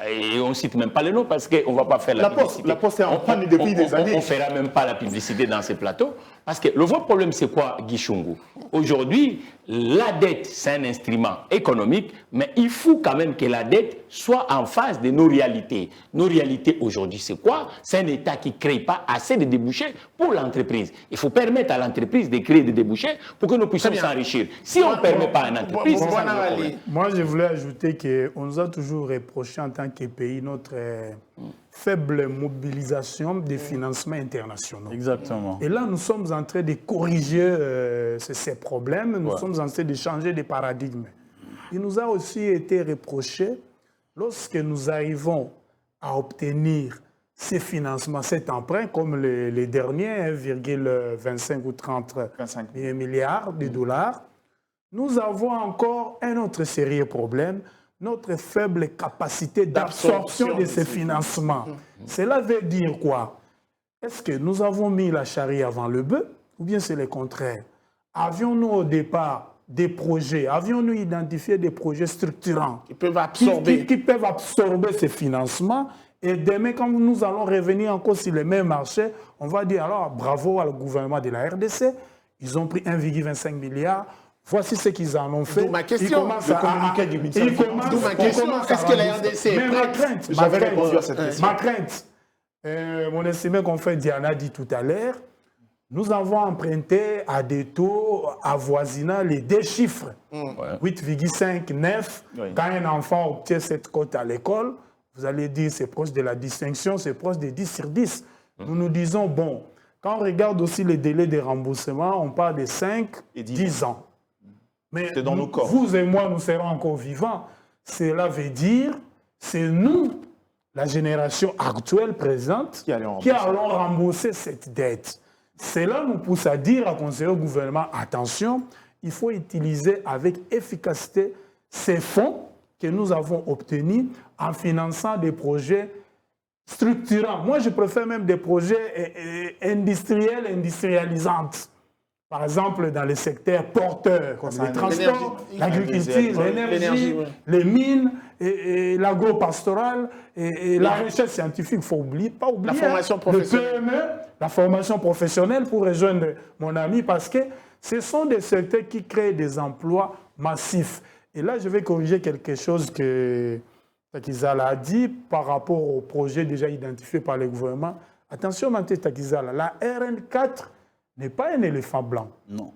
S5: Et on ne cite même pas le nom parce qu'on ne va pas faire la publicité.
S3: La Poste est en panne depuis des années.
S5: On ne fera même pas la publicité dans ces plateaux. Parce que le vrai problème, c'est quoi, Guy Chungu? Aujourd'hui, la dette, c'est un instrument économique, mais il faut quand même que la dette soit en phase de nos réalités. Nos réalités aujourd'hui, c'est quoi? C'est un État qui ne crée pas assez de débouchés pour l'entreprise. Il faut permettre à l'entreprise de créer des débouchés pour que nous puissions s'enrichir. Si on ne permet pas à une entreprise, c'est ça le problème.
S4: Moi, je voulais ajouter qu'on nous a toujours reproché en tant que pays notre faible mobilisation des financements internationaux.
S2: Exactement.
S4: Et là, nous sommes en train de corriger ces problèmes, nous sommes en train de changer de paradigme. Il nous a aussi été reproché, lorsque nous arrivons à obtenir ces financements, cet emprunt, comme les derniers, 1,25 ou 30 milliards de dollars, nous avons encore un autre sérieux problème, notre faible capacité d'absorption de ces financements. Cela veut dire quoi? Est-ce que nous avons mis la charrue avant le bœuf ou bien c'est le contraire? Avions-nous au départ des projets, avions-nous identifié des projets structurants
S1: qui peuvent absorber,
S4: qui peuvent absorber ces financements? Et demain, quand nous allons revenir encore sur les mêmes marchés, on va dire alors bravo au gouvernement de la RDC, ils ont pris 1,25 milliard. Voici ce qu'ils en ont fait.
S1: D'où ma question. D'où ma question. Est-ce que la RDC est prête?
S3: J'avais répondu à cette question.
S4: Ma crainte, mon estimé confrère Diana dit tout à l'heure, nous avons emprunté à des taux avoisinant les 2 chiffres. 8,5, 9. Quand un enfant obtient cette cote à l'école, vous allez dire c'est proche de la distinction, c'est proche de 10 sur 10. Nous nous disons, bon, quand on regarde aussi les délais de remboursement, on parle de 5 et 10 ans. Mais
S3: dans nos corps.
S4: Vous et moi, nous serons encore vivants. Cela veut dire, c'est nous, la génération actuelle présente, qui allons rembourser cette dette. Cela nous pousse à dire, à conseiller au gouvernement, attention, il faut utiliser avec efficacité ces fonds que nous avons obtenus en finançant des projets structurants. Moi, je préfère même des projets industriels, industrialisants. Par exemple, dans les secteurs porteurs, comme les transports, l'agriculture, l'énergie, les mines, et l'agro-pastoral, et la recherche scientifique. Il ne faut pas oublier
S1: la formation professionnelle.
S4: Le PME, la formation professionnelle, pour rejoindre mon ami, parce que ce sont des secteurs qui créent des emplois massifs. Et là, je vais corriger quelque chose que Takizala a dit par rapport au projet déjà identifié par le gouvernement. Attention, Manté Takizala, la RN4 n'est pas un éléphant blanc.
S2: Non.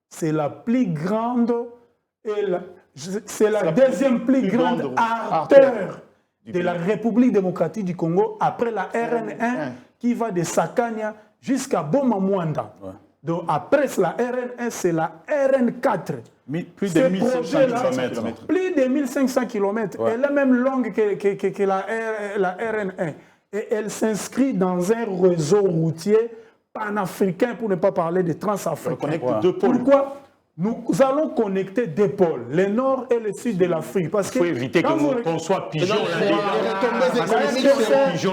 S4: C'est la plus grande, c'est la deuxième plus grande artère de la République démocratique du Congo après la RN1 qui va de Sakania jusqu'à Boma-Mwanda. Donc après la RN1, c'est la RN4.
S2: Plus de 1500 km.
S4: Plus de 1500 km. Elle est même longue que la RN1. Et elle s'inscrit dans un réseau routier panafricain, pour ne pas parler de transafricain.
S3: Pourquoi?
S4: Nous allons connecter des pôles, le nord et le sud de l'Afrique. Parce
S5: Il faut éviter qu'on soit pigeon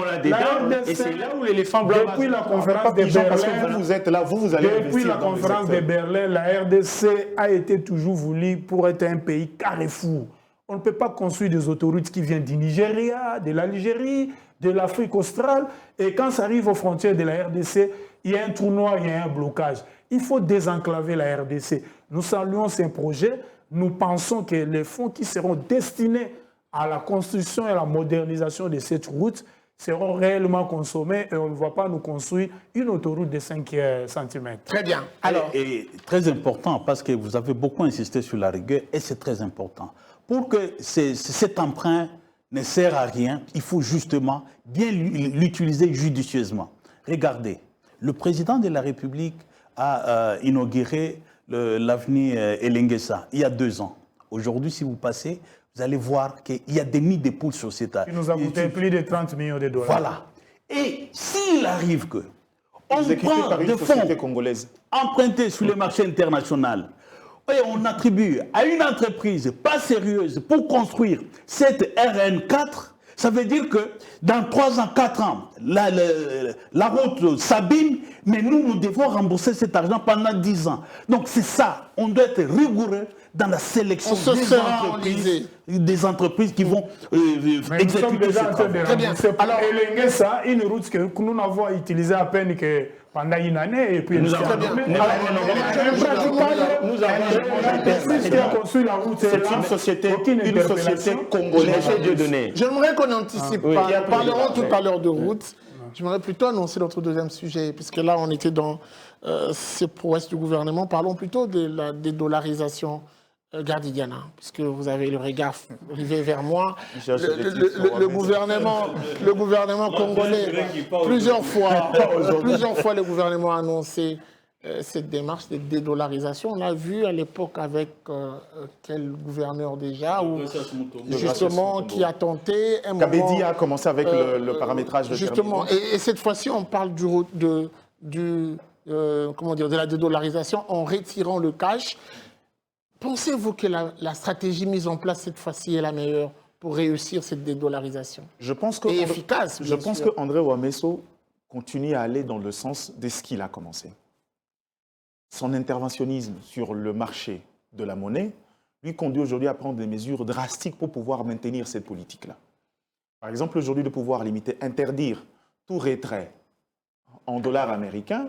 S5: là-dedans. Et c'est là où l'éléphant blanc va.
S4: Depuis la conférence de
S3: Parce que
S4: Berlin,
S3: vous êtes là, vous allez
S4: depuis la
S3: investir dans les
S4: conférence de
S3: secteurs.
S4: Berlin, la RDC a été toujours voulue pour être un pays carrefour. On ne peut pas construire des autoroutes qui viennent du Nigeria, de l'Algérie, de l'Afrique australe. Et quand ça arrive aux frontières de la RDC, il y a un trou noir, il y a un blocage. Il faut désenclaver la RDC. Nous saluons ces projets. Nous pensons que les fonds qui seront destinés à la construction et à la modernisation de cette route seront réellement consommés et on ne va pas nous construire une autoroute de 5 cm.
S1: Très bien. Alors,
S2: Et très important, parce que vous avez beaucoup insisté sur la rigueur, et c'est très important. Pour que cet emprunt ne sert à rien, il faut justement bien l'utiliser judicieusement. Regardez, le président de la République a inauguré l'avenue Elenguessa il y a 2 ans. Aujourd'hui, si vous passez, vous allez voir qu'il y a des nids de poules sur cette
S4: Il nous a coûté plus de 30 millions de dollars.
S2: Voilà. Et s'il arrive que on
S3: Exécuté
S2: prend
S3: par une
S2: des
S3: société
S2: fonds
S3: congolaise.
S2: empruntés sur les marchés internationaux et on attribue à une entreprise pas sérieuse pour construire cette RN4, ça veut dire que dans 3 ans, 4 ans, la route s'abîme, mais nous devons rembourser cet argent pendant 10 ans. Donc c'est ça, on doit être rigoureux dans la sélection des entreprises qui vont
S4: Mais nous sommes
S2: exécuter
S4: déjà
S2: ces
S4: en train de
S2: travaux.
S1: Très bien.
S4: rembourser.
S1: Alors,
S4: Elenguessa, une route que nous n'avons utilisée à peine que pendant une année et puis
S5: Nous avons
S4: qui a construit la route,
S3: C'est une société congolaise.
S5: Monsieur Dieudonné.
S1: j'aimerais qu'on n'anticipe
S5: oui,
S1: pas.
S5: il y a
S1: Nous parlerons
S5: plus-
S1: tout à l'heure de route. J'aimerais plutôt annoncer notre deuxième sujet, puisque là, on était dans ces prouesses du gouvernement. Parlons plutôt de la dédollarisation gardidiana, puisque vous avez le regard rivé vers moi. Le gouvernement congolais, plusieurs fois, le gouvernement a annoncé cette démarche de dédollarisation. On l'a vu à l'époque avec quel gouverneur déjà, ou justement qui a tenté un moment...
S3: Kabedi a commencé avec le paramétrage de
S1: Justement,
S3: terminaison.
S1: et cette fois-ci, on parle de la dédollarisation en retirant le cash. Pensez-vous que la stratégie mise en place cette fois-ci est la meilleure pour réussir cette dédollarisation?
S3: Je pense que
S1: Et efficace,
S3: Je
S1: bien
S3: pense
S1: sûr.
S3: que André Ouamesso continue à aller dans le sens de ce qu'il a commencé. Son interventionnisme sur le marché de la monnaie lui conduit aujourd'hui à prendre des mesures drastiques pour pouvoir maintenir cette politique-là. Par exemple, aujourd'hui, de pouvoir limiter, interdire tout retrait en dollars américains.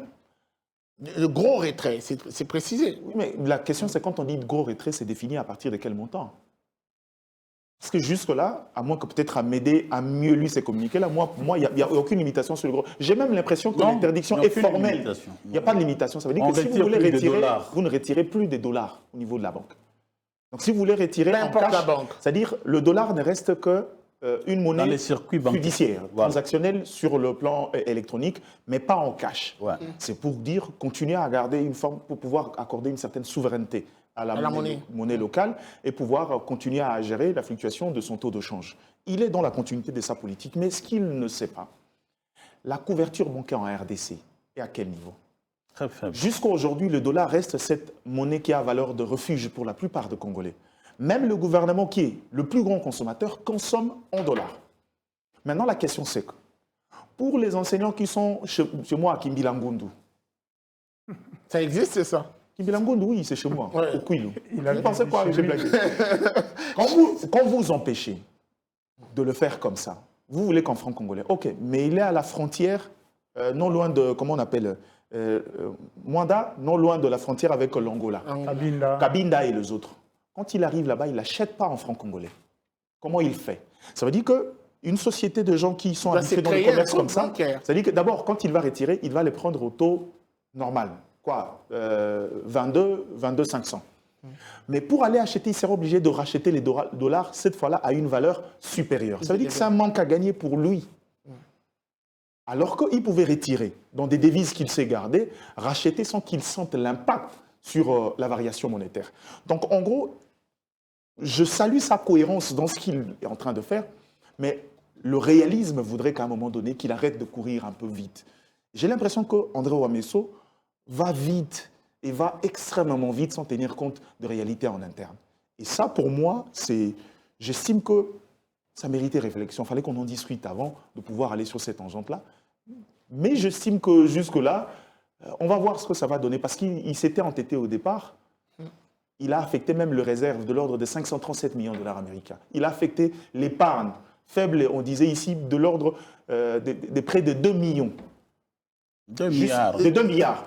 S1: Le gros retrait, c'est précisé.
S3: Oui, mais la question, c'est quand on dit gros retrait, c'est défini à partir de quel montant? Parce que jusque-là, à moins que peut-être à m'aider à mieux lui ses communiqués, là, moi, il n'y a aucune limitation sur le gros. J'ai même l'impression que l'interdiction est formelle. Il n'y a pas de limitation. Ça veut dire
S2: On
S3: que si vous
S2: retire
S3: voulez
S2: plus de
S3: retirer,
S2: dollars.
S3: vous ne retirez plus des dollars au niveau de la banque. Donc si vous voulez retirer en
S1: N'importe la
S3: cash,
S1: banque.
S3: c'est-à-dire le dollar ne reste que une
S2: Dans les
S3: monnaie
S2: circuits bancaires.
S3: judiciaire,
S2: Voilà.
S3: transactionnelle sur le plan électronique, mais pas en cash.
S2: Ouais.
S3: C'est pour dire continuer à garder une forme, pour pouvoir accorder une certaine souveraineté à la monnaie locale et pouvoir continuer à gérer la fluctuation de son taux de change. Il est dans la continuité de sa politique, mais ce qu'il ne sait pas, la couverture bancaire en RDC est à quel niveau?
S2: Très faible.
S3: Jusqu'à aujourd'hui, le dollar reste cette monnaie qui a valeur de refuge pour la plupart des Congolais. Même le gouvernement qui est le plus grand consommateur consomme en dollars. Maintenant, la question c'est que pour les enseignants qui sont chez moi à Kimbilangundu,
S1: Ça existe, c'est ça?
S3: Kimbilangundu, oui, c'est chez moi,
S1: Ouais.
S3: au Kwilu.
S4: Il a
S3: Vous pensez
S4: dit
S3: quoi?
S4: chez
S3: J'ai
S4: lui.
S3: blagué. Quand vous empêchez de le faire comme ça, vous voulez qu'en franc congolais, ok, mais il est à la frontière, non loin de, comment on appelle, Mwanda, non loin de la frontière avec l'Angola.
S4: Kabinda.
S3: Kabinda et les autres. Quand il arrive là-bas, il n'achète pas en franc congolais. Comment il fait? Ça veut dire qu'une société de gens qui sont
S1: Bah,
S3: habitués
S1: c'est
S3: dans le
S1: créer un
S3: commerce
S1: compte
S3: comme ça,
S1: bancaire.
S3: ça veut dire que d'abord, quand il va retirer, il va les prendre au taux normal. Quoi 22 500. Mais pour aller acheter, il sera obligé de racheter les dollars, cette fois-là, à une valeur supérieure. Ça veut dire que c'est un manque à gagner pour lui. Alors qu'il pouvait retirer dans des devises qu'il sait garder, racheter sans qu'il sente l'impact sur la variation monétaire. Donc, en gros, je salue sa cohérence dans ce qu'il est en train de faire, mais le réalisme voudrait qu'à un moment donné, qu'il arrête de courir un peu vite. J'ai l'impression qu'André Ouamesso va vite et va extrêmement vite sans tenir compte de réalités en interne. Et ça, pour moi, j'estime que ça méritait réflexion. Il fallait qu'on en discute avant de pouvoir aller sur cette tangente-là. Mais j'estime que jusque-là, on va voir ce que ça va donner. Parce qu'il s'était entêté au départ. Il a affecté même le réserve de l'ordre de 537 millions de dollars américains. Il a affecté l'épargne faible, on disait ici, de l'ordre de près de 2 millions.
S2: 2 milliards.
S3: De 2 milliards.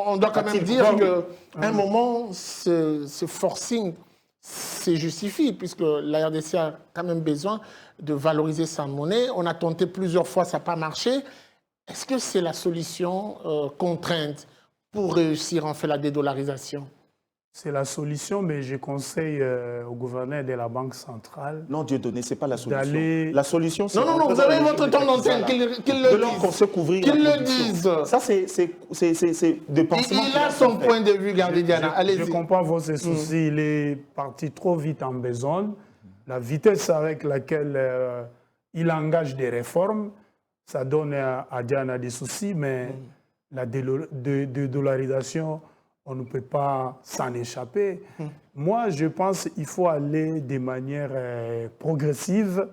S1: On doit quand même dire qu'à un moment, ce forcing se justifie, puisque la RDC a quand même besoin de valoriser sa monnaie. On a tenté plusieurs fois, ça n'a pas marché. Est-ce que c'est la solution contrainte pour réussir en fait la dédollarisation?
S4: C'est la solution, mais je conseille au gouverneur de la Banque centrale.
S3: Non, Dieu donné, ce n'est pas la solution. La solution, c'est.
S1: Non, vous avez votre temps d'antenne, qu'il le dise. Qu'il le dise.
S3: Ça, c'est de pensement.
S1: Il a son point de vue, Gardidiana. Allez-y.
S4: Je comprends vos soucis. Il est parti trop vite en besogne. La vitesse avec laquelle il engage des réformes, ça donne à Diana des soucis, mais la dédollarisation, on ne peut pas s'en échapper. Moi, je pense qu'il faut aller de manière progressive.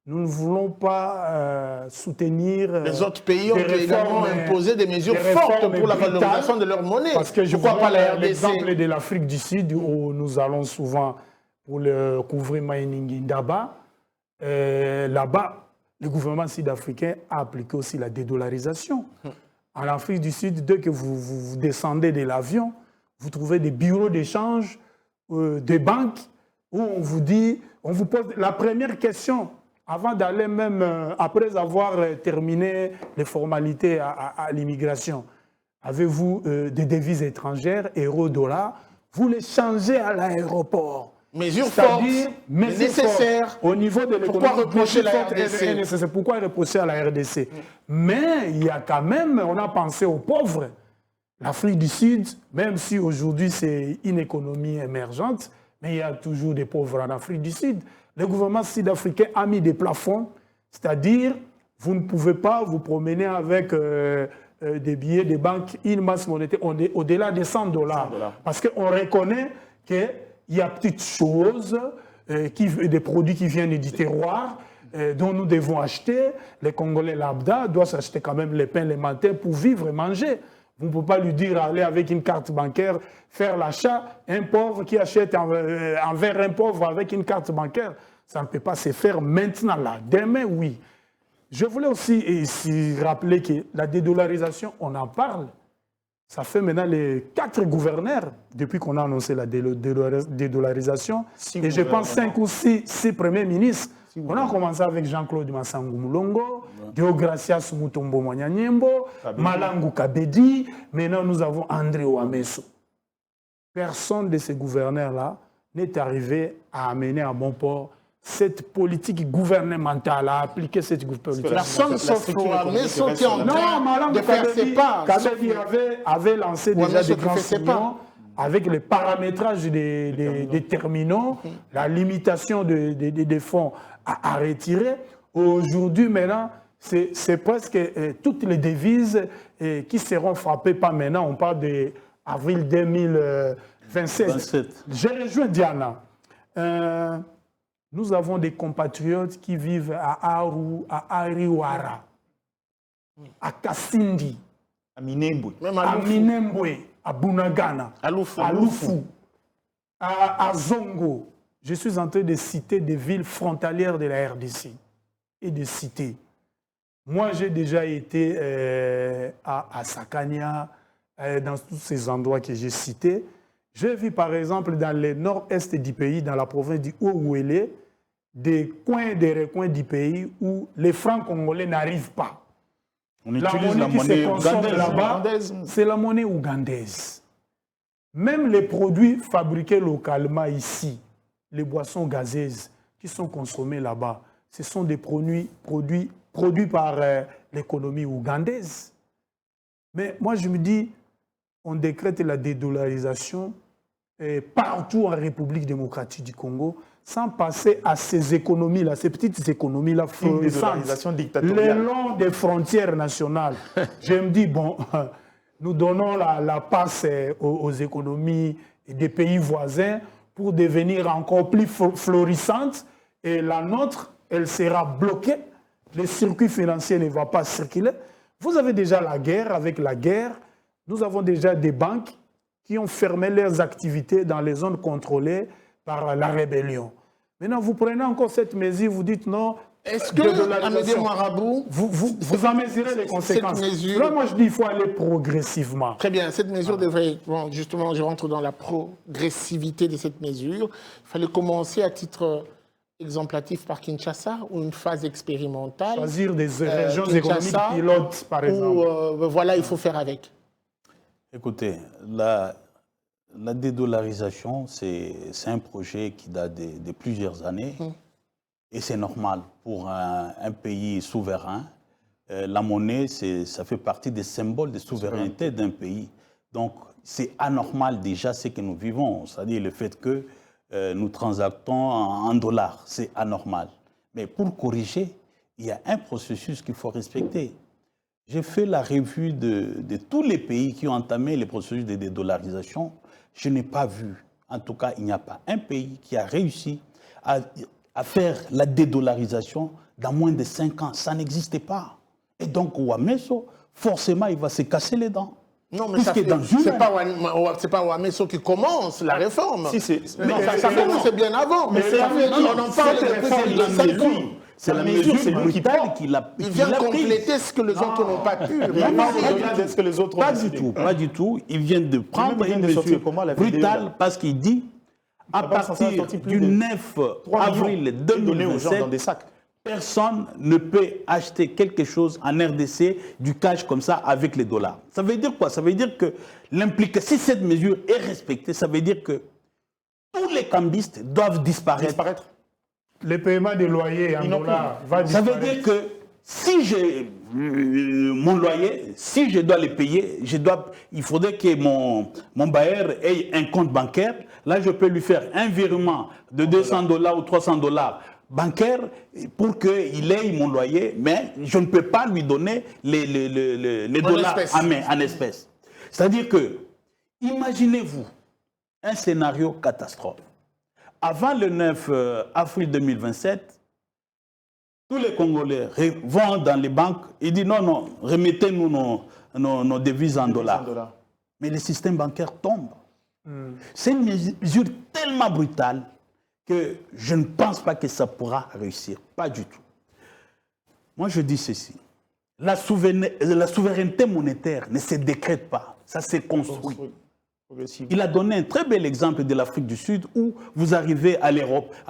S4: Nous ne voulons pas soutenir...
S1: Les autres pays ont également imposé des mesures fortes pour la valorisation de leur monnaie.
S4: Parce que je vois pas l'exemple de l'Afrique du Sud, où nous allons souvent pour le couvrir mining Indaba. Là-bas, le gouvernement sud-africain a appliqué aussi la dédollarisation. En Afrique du Sud, dès que vous descendez de l'avion, vous trouvez des bureaux d'échange, des banques, où on vous dit, on vous pose la première question, avant d'aller même, après avoir terminé les formalités à l'immigration. Avez-vous des devises étrangères, euros, dollars? Vous les changez à l'aéroport.
S1: Mesures fortes, nécessaires.
S4: Au niveau de l'économie.
S1: Pourquoi reprocher la RDC?
S4: Pourquoi reprocher à la RDC? Mais il y a quand même, on a pensé aux pauvres. L'Afrique du Sud, même si aujourd'hui c'est une économie émergente, mais il y a toujours des pauvres en Afrique du Sud. Le gouvernement sud-africain a mis des plafonds, c'est-à-dire vous ne pouvez pas vous promener avec des billets de banque, une masse monétaire au-delà de 100 $. Parce qu'on reconnaît que il y a petites choses, des produits qui viennent du terroir, dont nous devons acheter. Les Congolais lambda doivent s'acheter quand même les pains, les matins pour vivre et manger. Vous ne pouvez pas lui dire aller avec une carte bancaire, faire l'achat. Un pauvre qui achète envers un pauvre avec une carte bancaire, ça ne peut pas se faire maintenant, là. Demain, oui. Je voulais aussi rappeler que la dédollarisation, on en parle. Ça fait maintenant les 4 gouverneurs depuis qu'on a annoncé la dédollarisation. Et je pense 5 ou 6 premiers ministres. On a commencé avec Jean-Claude Massangou Moulongo, Deogracias Mutombo Mwanyanyembo, Malangu Kabedi. Maintenant, nous avons André Ouamesso. Personne de ces gouverneurs-là n'est arrivé à amener à bon port cette politique gouvernementale, à appliquer cette politique.
S1: Personne sauf Ouamesso qui est en train de faire ses pas.
S4: Kabedi avait lancé déjà des grands signaux avec le paramétrage des terminaux, la limitation des fonds à retirer. Aujourd'hui, maintenant, c'est presque toutes les devises qui seront frappées par maintenant. On parle d'avril 2027. J'ai rejoint Diana. Nous avons des compatriotes qui vivent à Aru, à Ariwara, à Kassindi,
S3: à Minembwe,
S4: à Bunagana, à Lufu, à Zongo. Je suis en train de citer des villes frontalières de la RDC et de cités. Moi, j'ai déjà été à Sakania, dans tous ces endroits que j'ai cités. J'ai vu, par exemple, dans le nord-est du pays, dans la province du Haut-Ouélé, des recoins du pays où les francs congolais n'arrivent pas.
S2: On utilise la monnaie ougandaise
S4: là-bas, c'est la monnaie ougandaise. Même les produits fabriqués localement ici, les boissons gazeuses qui sont consommées là-bas, ce sont des produits par l'économie ougandaise. Mais moi, je me dis, on décrète la dédollarisation partout en République démocratique du Congo, sans passer à ces économies-là, ces petites économies-là florissantes, le long des frontières nationales. Je me dis, bon, nous donnons la passe aux économies des pays voisins pour devenir encore plus florissantes. Et la nôtre, elle sera bloquée. Le circuit financier ne va pas circuler. Vous avez déjà la guerre. Avec la guerre, nous avons déjà des banques qui ont fermé leurs activités dans les zones contrôlées par la rébellion. Maintenant, vous prenez encore cette mesure, vous dites non.
S1: Est-ce que, Amédée Oumarabou,
S4: vous en mesurez les conséquences?
S1: Cette mesure...
S4: Là, moi, je dis qu'il faut aller progressivement.
S1: Très bien, cette mesure devrait... Bon, justement, je rentre dans la progressivité de cette mesure. Il fallait commencer à titre exemplatif par Kinshasa, ou une phase expérimentale.
S4: Choisir des régions économiques pilotes, par exemple.
S1: Ou, voilà, il faut faire avec.
S2: Écoutez, la dédollarisation, c'est un projet qui date de plusieurs années. Et c'est normal pour un pays souverain. La monnaie, ça fait partie des symboles de souveraineté d'un pays. Donc, c'est anormal déjà ce que nous vivons, c'est-à-dire le fait que nous transactons en dollars. C'est anormal. Mais pour corriger, il y a un processus qu'il faut respecter. J'ai fait la revue de tous les pays qui ont entamé les processus de dédollarisation. Je n'ai pas vu, en tout cas, il n'y a pas un pays qui a réussi à faire la dédollarisation dans moins de 5 ans. Ça n'existait pas. Et donc, Ouamesso, forcément, il va se casser les dents.
S1: Non, mais c'est pas Ouamesso qui commence la réforme.
S3: Si,
S1: ça commence bien avant.
S3: Mais on en parle depuis 5 ans.
S2: C'est la mesure, c'est lui qui l'a
S1: Il vient compléter ce que les autres n'ont pas pu.
S2: Pas du tout, pas du tout. Il vient de prendre une mesure brutale parce qu'il dit à partir du 9 avril 2027, personne ne peut acheter quelque chose en RDC, du cash comme ça, avec les dollars. Ça veut dire quoi? Ça veut dire que si cette mesure est respectée, ça veut dire que tous les cambistes doivent disparaître.
S4: Le paiement des loyers en dollars va disparaître.
S2: Ça veut dire que si j'ai mon loyer, si je dois le payer, il faudrait que mon bailleur ait un compte bancaire. Là, je peux lui faire un virement de $200 ou $300 bancaire pour qu'il ait mon loyer, mais je ne peux pas lui donner les dollars en espèces. C'est-à-dire que, imaginez-vous un scénario catastrophe. Avant le 9 avril 2027, tous les Congolais vont dans les banques et disent non, remettez-nous nos devises en dollars. Mais le système bancaire tombe. C'est une mesure tellement brutale que je ne pense pas que ça pourra réussir. Pas du tout. Moi, je dis ceci. La souveraineté monétaire ne se décrète pas. Ça se construit. Il a donné un très bel exemple de l'Afrique du Sud où vous arrivez à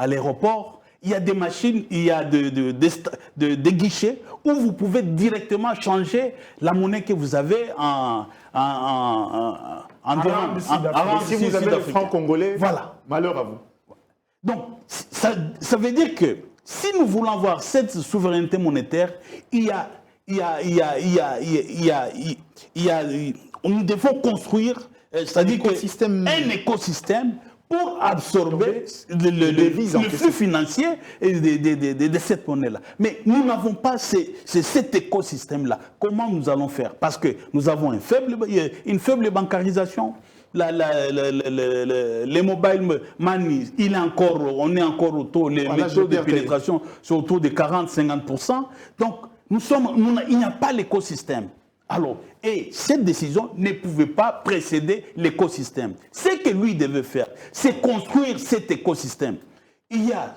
S2: l'aéroport, il y a des machines, il y a des guichets où vous pouvez directement changer la monnaie que vous avez en
S3: si vous avez le franc congolais,
S2: voilà.
S3: Malheur à vous.
S2: Donc, ça veut dire que si nous voulons avoir cette souveraineté monétaire, nous devons construire c'est-à-dire un écosystème pour absorber le flux financier de cette monnaie-là. Mais nous n'avons pas cet écosystème-là. Comment nous allons faire? Parce que nous avons une faible bancarisation. Les mobile money, on est encore autour, les taux de pénétration sont autour de 40-50%. Donc, il n'y a pas l'écosystème. Alors, et cette décision ne pouvait pas précéder l'écosystème. Ce que lui devait faire, c'est construire cet écosystème. Il y a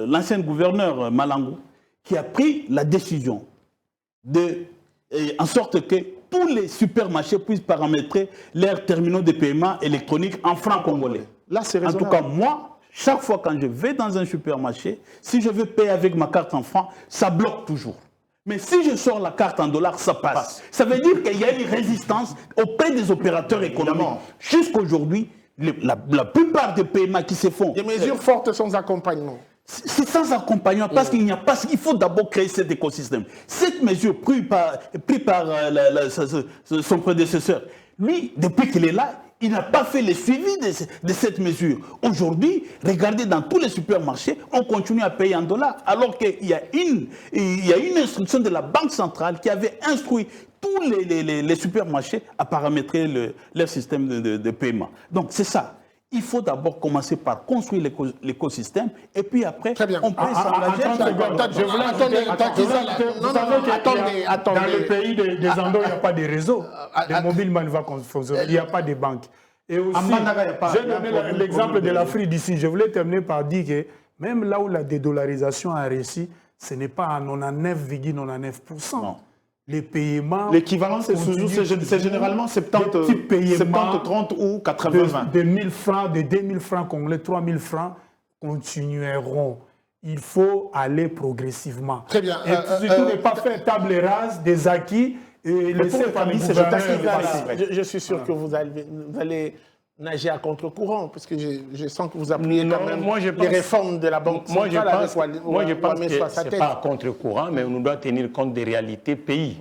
S2: l'ancien gouverneur Malangou qui a pris la décision en sorte que tous les supermarchés puissent paramétrer leurs terminaux de paiement électroniques en francs congolais.
S3: Là, c'est raisonnable.
S2: En tout cas, moi, chaque fois quand je vais dans un supermarché, si je veux payer avec ma carte en francs, ça bloque toujours. Mais si je sors la carte en dollars, ça passe. Ça veut dire qu'il y a une résistance auprès des opérateurs économiques. Jusqu'à aujourd'hui, la plupart des paiements qui se font...
S1: Des mesures fortes sans accompagnement.
S2: C'est sans accompagnement parce qu'il n'y a pas... Il faut d'abord créer cet écosystème. Cette mesure prise par son prédécesseur, lui, depuis qu'il est là, il n'a pas fait le suivi de cette mesure. Aujourd'hui, regardez dans tous les supermarchés, on continue à payer en dollars, alors qu'il y a une instruction de la Banque centrale qui avait instruit tous les supermarchés à paramétrer leur système de paiement. Donc c'est ça. Il faut d'abord commencer par construire l'écosystème et puis après, on peut s'engager.
S4: Dans le pays des Andos, il n'y a pas de réseau. Les mobiles ne vont pas fonctionner. Il n'y a pas de banque. Et aussi, j'ai donné l'exemple de l'Afrique d'ici. Je voulais terminer par dire que même là où la dédollarisation a réussi, ce n'est pas à 99,99%. Les paiements...
S3: L'équivalent, c'est généralement 70-30 ou 80-20.
S4: De 1000 francs, de 2000 francs congolais, 3000 francs continueront. Il faut aller progressivement.
S1: Très bien.
S4: Et surtout ne pas faire table rase des acquis et laisser par les gouverneurs.
S1: Je suis sûr que vous allez nager à contre-courant, parce que je sens que vous appuyez quand même les réformes de la Banque centrale.
S5: Moi, je pense que ce n'est pas à contre-courant, mais on doit tenir compte des réalités pays.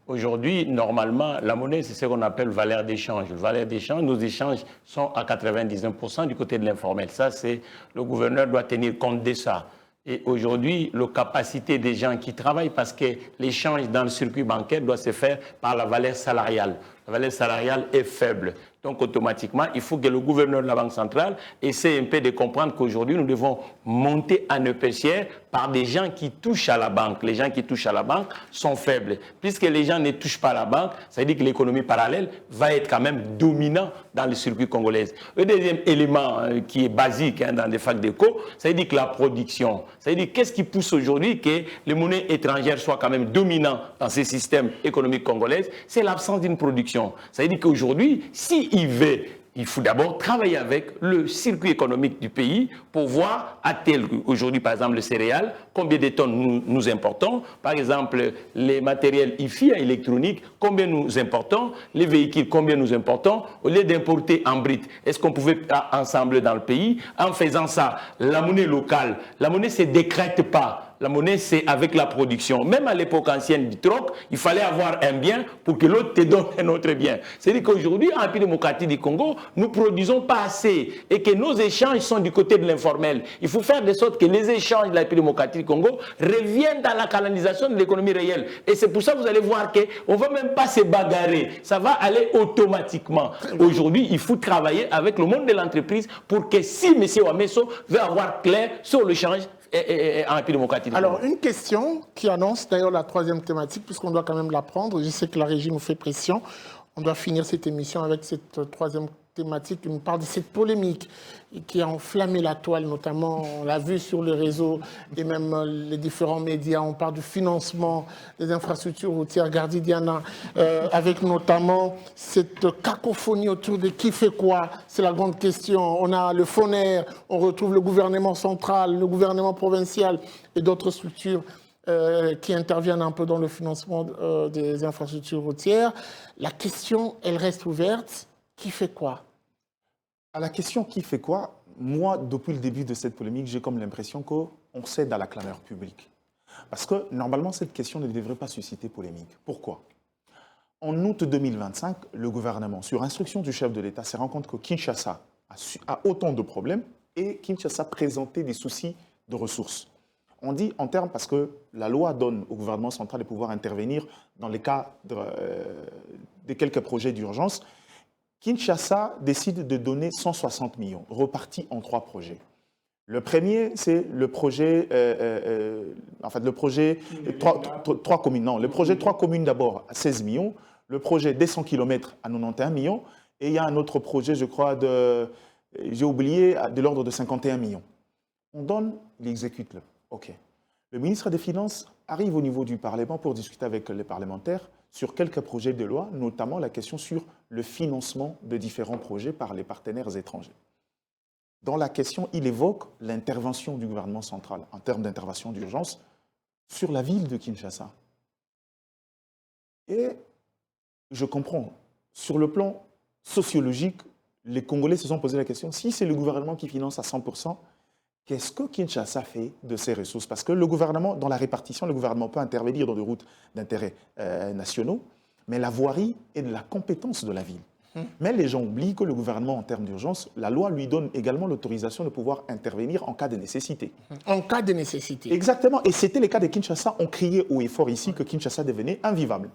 S5: Aujourd'hui, normalement, la monnaie, c'est ce qu'on appelle valeur d'échange. Valeur d'échange, nos échanges sont à 99% du côté de l'informel. Ça, c'est le gouverneur doit tenir compte de ça. Et aujourd'hui, la capacité des gens qui travaillent, parce que l'échange dans le circuit bancaire doit se faire par la valeur salariale. La valeur salariale est faible. Donc, automatiquement, il faut que le gouverneur de la Banque centrale essaie un peu de comprendre qu'aujourd'hui, nous devons monter un EPCR par des gens qui touchent à la banque. Les gens qui touchent à la banque sont faibles. Puisque les gens ne touchent pas à la banque, ça veut dire que l'économie parallèle va être quand même dominant dans le circuit congolais. Le deuxième élément qui est basique dans des facs d'éco, ça veut dire que la production. Ça veut dire qu'est-ce qui pousse aujourd'hui que les monnaies étrangères soient quand même dominantes dans ces systèmes économiques congolais, c'est l'absence d'une production. Ça veut dire qu'aujourd'hui, il faut d'abord travailler avec le circuit économique du pays pour voir à tel aujourd'hui, par exemple, le céréales, combien de tonnes nous importons. Par exemple, les matériels IFI électroniques, combien nous importons. Les véhicules, combien nous importons. Au lieu d'importer en brut, est-ce qu'on pouvait ensembler dans le pays? En faisant ça, la monnaie locale, la monnaie ne se décrète pas. La monnaie, c'est avec la production. Même à l'époque ancienne du troc, il fallait avoir un bien pour que l'autre te donne un autre bien. C'est-à-dire qu'aujourd'hui, en République démocratique du Congo, nous ne produisons pas assez et que nos échanges sont du côté de l'informel. Il faut faire de sorte que les échanges de la République démocratique du Congo reviennent dans la canalisation de l'économie réelle. Et c'est pour ça que vous allez voir qu'on ne va même pas se bagarrer. Ça va aller automatiquement. Aujourd'hui, il faut travailler avec le monde de l'entreprise pour que si M. Wameso veut avoir clair sur l'échange, en République démocratique.
S1: Alors, une question qui annonce d'ailleurs la troisième thématique, puisqu'on doit quand même la prendre. Je sais que la régie nous fait pression. On doit finir cette émission avec cette troisième thématique qui nous parle de cette polémique qui a enflammé la toile, notamment, on l'a vu sur les réseaux et même les différents médias. On parle du financement des infrastructures routières Gardidiana, avec notamment cette cacophonie autour de qui fait quoi. C'est la grande question. On a le FONER, on retrouve le gouvernement central, le gouvernement provincial et d'autres structures qui interviennent un peu dans le financement des infrastructures routières. La question, elle reste ouverte. Qui fait quoi?
S3: À la question qui fait quoi, moi, depuis le début de cette polémique, j'ai comme l'impression qu'on cède à la clameur publique. Parce que normalement, cette question ne devrait pas susciter polémique. Pourquoi? En août 2025, le gouvernement, sur instruction du chef de l'État, s'est rendu compte que Kinshasa a autant de problèmes et Kinshasa présentait des soucis de ressources. On dit en termes parce que la loi donne au gouvernement central de pouvoir intervenir dans les cas de quelques projets d'urgence. Kinshasa décide de donner 160 millions, repartis en 3 projets. Le premier, c'est le projet, trois communes. Non, le projet 3 communes d'abord à 16 millions, le projet des 100 km à 91 millions, et il y a un autre projet, je crois, j'ai oublié, de l'ordre de 51 millions. On donne, il exécute le. OK. Le ministre des Finances arrive au niveau du Parlement pour discuter avec les parlementaires sur quelques projets de loi, notamment la question sur le financement de différents projets par les partenaires étrangers. Dans la question, il évoque l'intervention du gouvernement central en termes d'intervention d'urgence sur la ville de Kinshasa. Et je comprends, sur le plan sociologique, les Congolais se sont posé la question, si c'est le gouvernement qui finance à 100%, qu'est-ce que Kinshasa fait de ces ressources? Parce que le gouvernement, dans la répartition, le gouvernement peut intervenir dans des routes d'intérêt nationaux, mais la voirie est de la compétence de la ville. Mais les gens oublient que le gouvernement, en termes d'urgence, la loi lui donne également l'autorisation de pouvoir intervenir en cas de nécessité.
S1: En cas de nécessité.
S3: Exactement. Et c'était le cas de Kinshasa. On criait haut et fort ici que Kinshasa devenait invivable.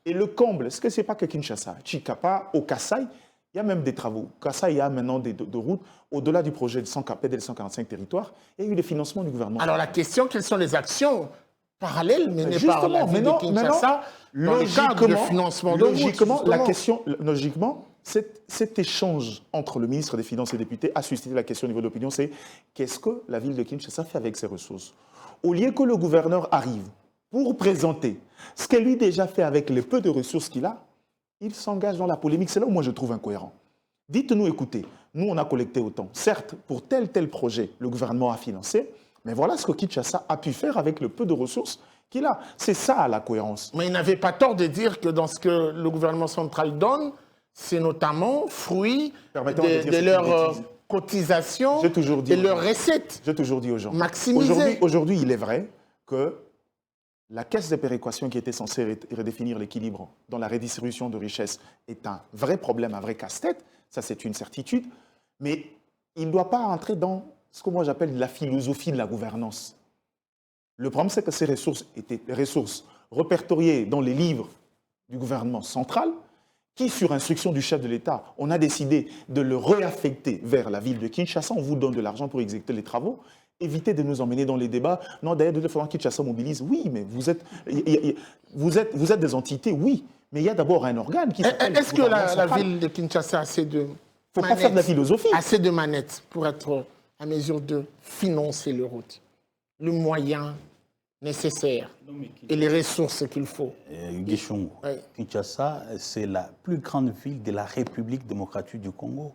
S3: Et le comble, ce que ce n'est pas que Kinshasa, Chikapa, au Kasaï, il y a même des travaux. Kasaï, il y a maintenant des routes. Au-delà du projet de 145 territoires, il y a eu des financements du gouvernement.
S1: Alors la question, quelles sont les actions parallèles menées par la ville de Kinshasa dans le cadre de financement de routes,
S3: logiquement, cet échange entre le ministre des Finances et les députés a suscité la question au niveau de l'opinion, c'est qu'est-ce que la ville de Kinshasa fait avec ses ressources? Au lieu que le gouverneur arrive pour présenter ce qu'elle lui déjà fait avec les peu de ressources qu'il a, il s'engage dans la polémique. C'est là où moi je trouve incohérent. Dites-nous, écoutez, nous on a collecté autant. Certes, pour tel projet, le gouvernement a financé, mais voilà ce que Kinshasa a pu faire avec le peu de ressources qu'il a. C'est ça la cohérence.
S1: Mais il n'avait pas tort de dire que dans ce que le gouvernement central donne, c'est notamment fruit de leurs cotisations et leurs recettes.
S3: J'ai toujours dit aux gens.
S1: Maximisées.
S3: Aujourd'hui, il est vrai que la caisse de péréquation qui était censée redéfinir l'équilibre dans la redistribution de richesses est un vrai problème, un vrai casse-tête. Ça, c'est une certitude. Mais il ne doit pas entrer dans ce que moi j'appelle la philosophie de la gouvernance. Le problème, c'est que ces ressources étaient des ressources répertoriées dans les livres du gouvernement central, qui, sur instruction du chef de l'État, on a décidé de le réaffecter vers la ville de Kinshasa. On vous donne de l'argent pour exécuter les travaux. Évitez de nous emmener dans les débats. Non, d'ailleurs, il faudra que Kinshasa mobilise. Oui, mais vous êtes des entités, oui. Mais il y a d'abord un organe qui s'appelle...
S1: Est-ce que la ville de Kinshasa a assez de
S3: faut pas faire de la philosophie.
S1: Assez de manettes pour être à mesure de financer le route, le moyen nécessaire et les ressources qu'il faut.
S2: Guichongo, Kinshasa, c'est la plus grande ville de la République démocratique du Congo.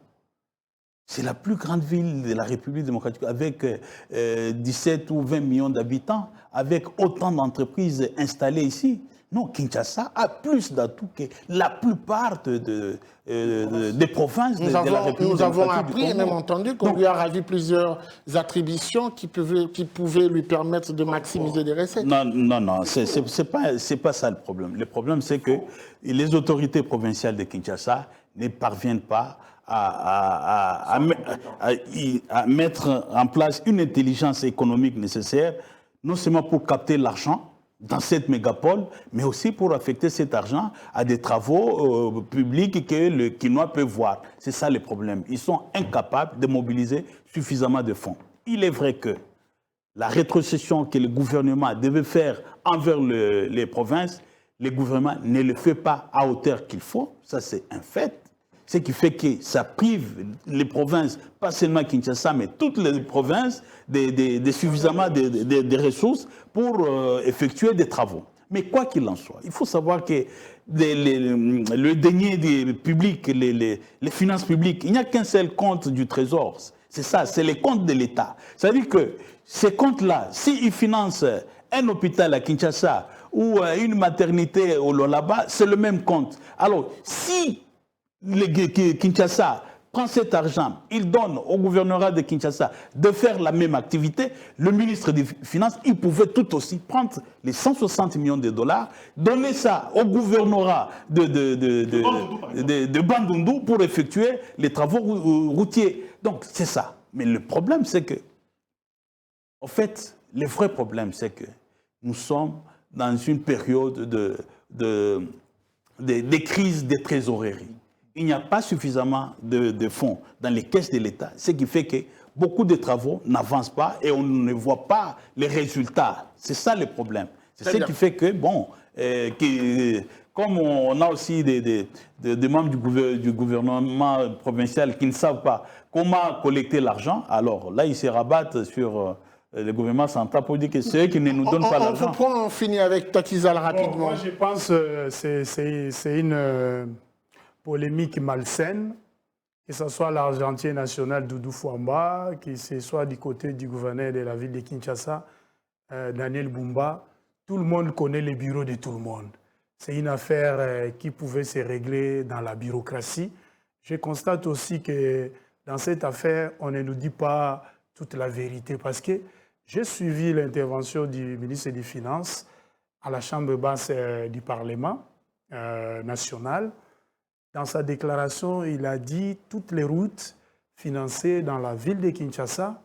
S2: C'est la plus grande ville de la République démocratique avec 17 ou 20 millions d'habitants, avec autant d'entreprises installées ici. Non, Kinshasa a plus d'atouts que la plupart des provinces de la République démocratique du Congo.
S1: Nous avons appris et même entendu qu'on lui a ravi plusieurs attributions qui pouvaient lui permettre de maximiser des recettes.
S2: Non, c'est pas ça le problème. Le problème, c'est que les autorités provinciales de Kinshasa ne parviennent pas à mettre en place une intelligence économique nécessaire, non seulement pour capter l'argent dans cette mégapole, mais aussi pour affecter cet argent à des travaux publics que le Kinois peut voir. C'est ça le problème. Ils sont incapables de mobiliser suffisamment de fonds. Il est vrai que la rétrocession que le gouvernement devait faire envers les provinces, le gouvernement ne le fait pas à hauteur qu'il faut. Ça, c'est un fait. Ce qui fait que ça prive les provinces, pas seulement Kinshasa, mais toutes les provinces, de suffisamment de ressources pour effectuer des travaux. Mais quoi qu'il en soit, il faut savoir que le denier public, les finances publiques, il n'y a qu'un seul compte du Trésor. C'est ça, c'est les comptes de l'État. C'est-à-dire que ces comptes-là, s'ils financent un hôpital à Kinshasa ou une maternité au Lolaba, c'est le même compte. Alors, si Kinshasa prend cet argent, il donne au gouvernorat de Kinshasa de faire la même activité, le ministre des Finances, il pouvait tout aussi prendre les 160 millions de dollars, donner ça au gouvernorat de Bandundu pour effectuer les travaux routiers. Donc, c'est ça. Mais le problème, c'est que, en fait, le vrai problème, c'est que nous sommes dans une période de crise des trésoreries. Il n'y a pas suffisamment de fonds dans les caisses de l'État, ce qui fait que beaucoup de travaux n'avancent pas et on ne voit pas les résultats. C'est ça le problème. C'est ce qui fait que, bon, comme on a aussi des membres du gouvernement provincial qui ne savent pas comment collecter l'argent, alors là, ils se rabattent sur le gouvernement central pour dire que c'est eux qui ne nous donnent pas l'argent.
S1: On finit avec Tatizal rapidement.
S4: Moi, je pense que c'est une polémique malsaine, que ce soit l'argentier national Doudou Fouamba, que ce soit du côté du gouverneur de la ville de Kinshasa, Daniel Bumba. Tout le monde connaît les bureaux de tout le monde. C'est une affaire qui pouvait se régler dans la bureaucratie. Je constate aussi que dans cette affaire, on ne nous dit pas toute la vérité parce que j'ai suivi l'intervention du ministre des Finances à la Chambre basse du Parlement national. dans sa déclaration, il a dit que toutes les routes financées dans la ville de Kinshasa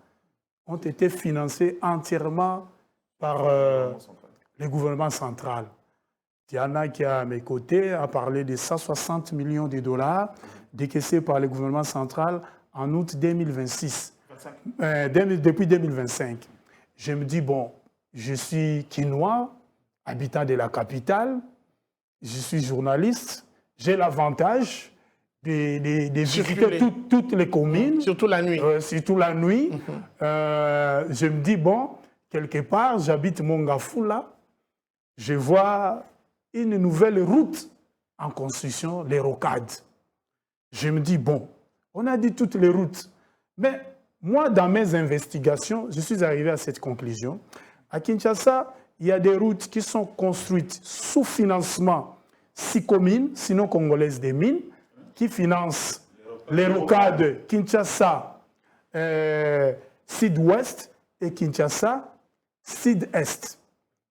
S4: ont été financées entièrement par le gouvernement central. Diana, qui est à mes côtés, a parlé de 160 millions de dollars décaissés par le gouvernement central en août 2026, depuis 2025. Je me dis, bon, je suis Kinois, habitant de la capitale, je suis journaliste, j'ai l'avantage de visiter toutes les communes.
S1: Surtout la nuit.
S4: Surtout la nuit. Je me dis, bon, quelque part, j'habite Mongafula, je vois une nouvelle route en construction, les rocades. Je me dis, bon, on a dit toutes les routes, mais moi, dans mes investigations, je suis arrivé à cette conclusion. À Kinshasa, il y a des routes qui sont construites sous financement Sicomine, sinon congolaise des mines, qui financent les rocades Kinshasa Sud-Ouest et Kinshasa Sud-Est,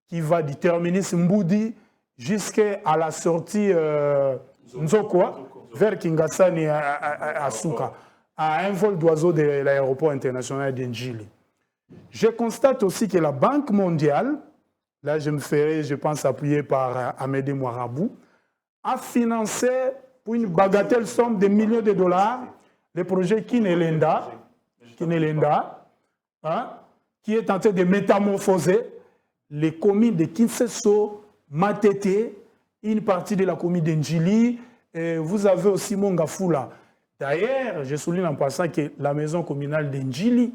S4: qui va du terminus Mboudi jusqu'à la sortie Nzokwa, vers Kingasani à Souka, à un vol d'oiseau de l'aéroport international d'Ndjili. Je constate aussi que la Banque mondiale, là je me ferai, je pense, appuyé par Amédée Mouarabou, a financé pour une bagatelle somme de millions de dollars le projet Kinelenda, hein, qui est en train de métamorphoser les communes de Kinseso, Matete, une partie de la commune d'Ndjili. Vous avez aussi Mongafula. D'ailleurs, je souligne en passant que la maison communale d'Ndjili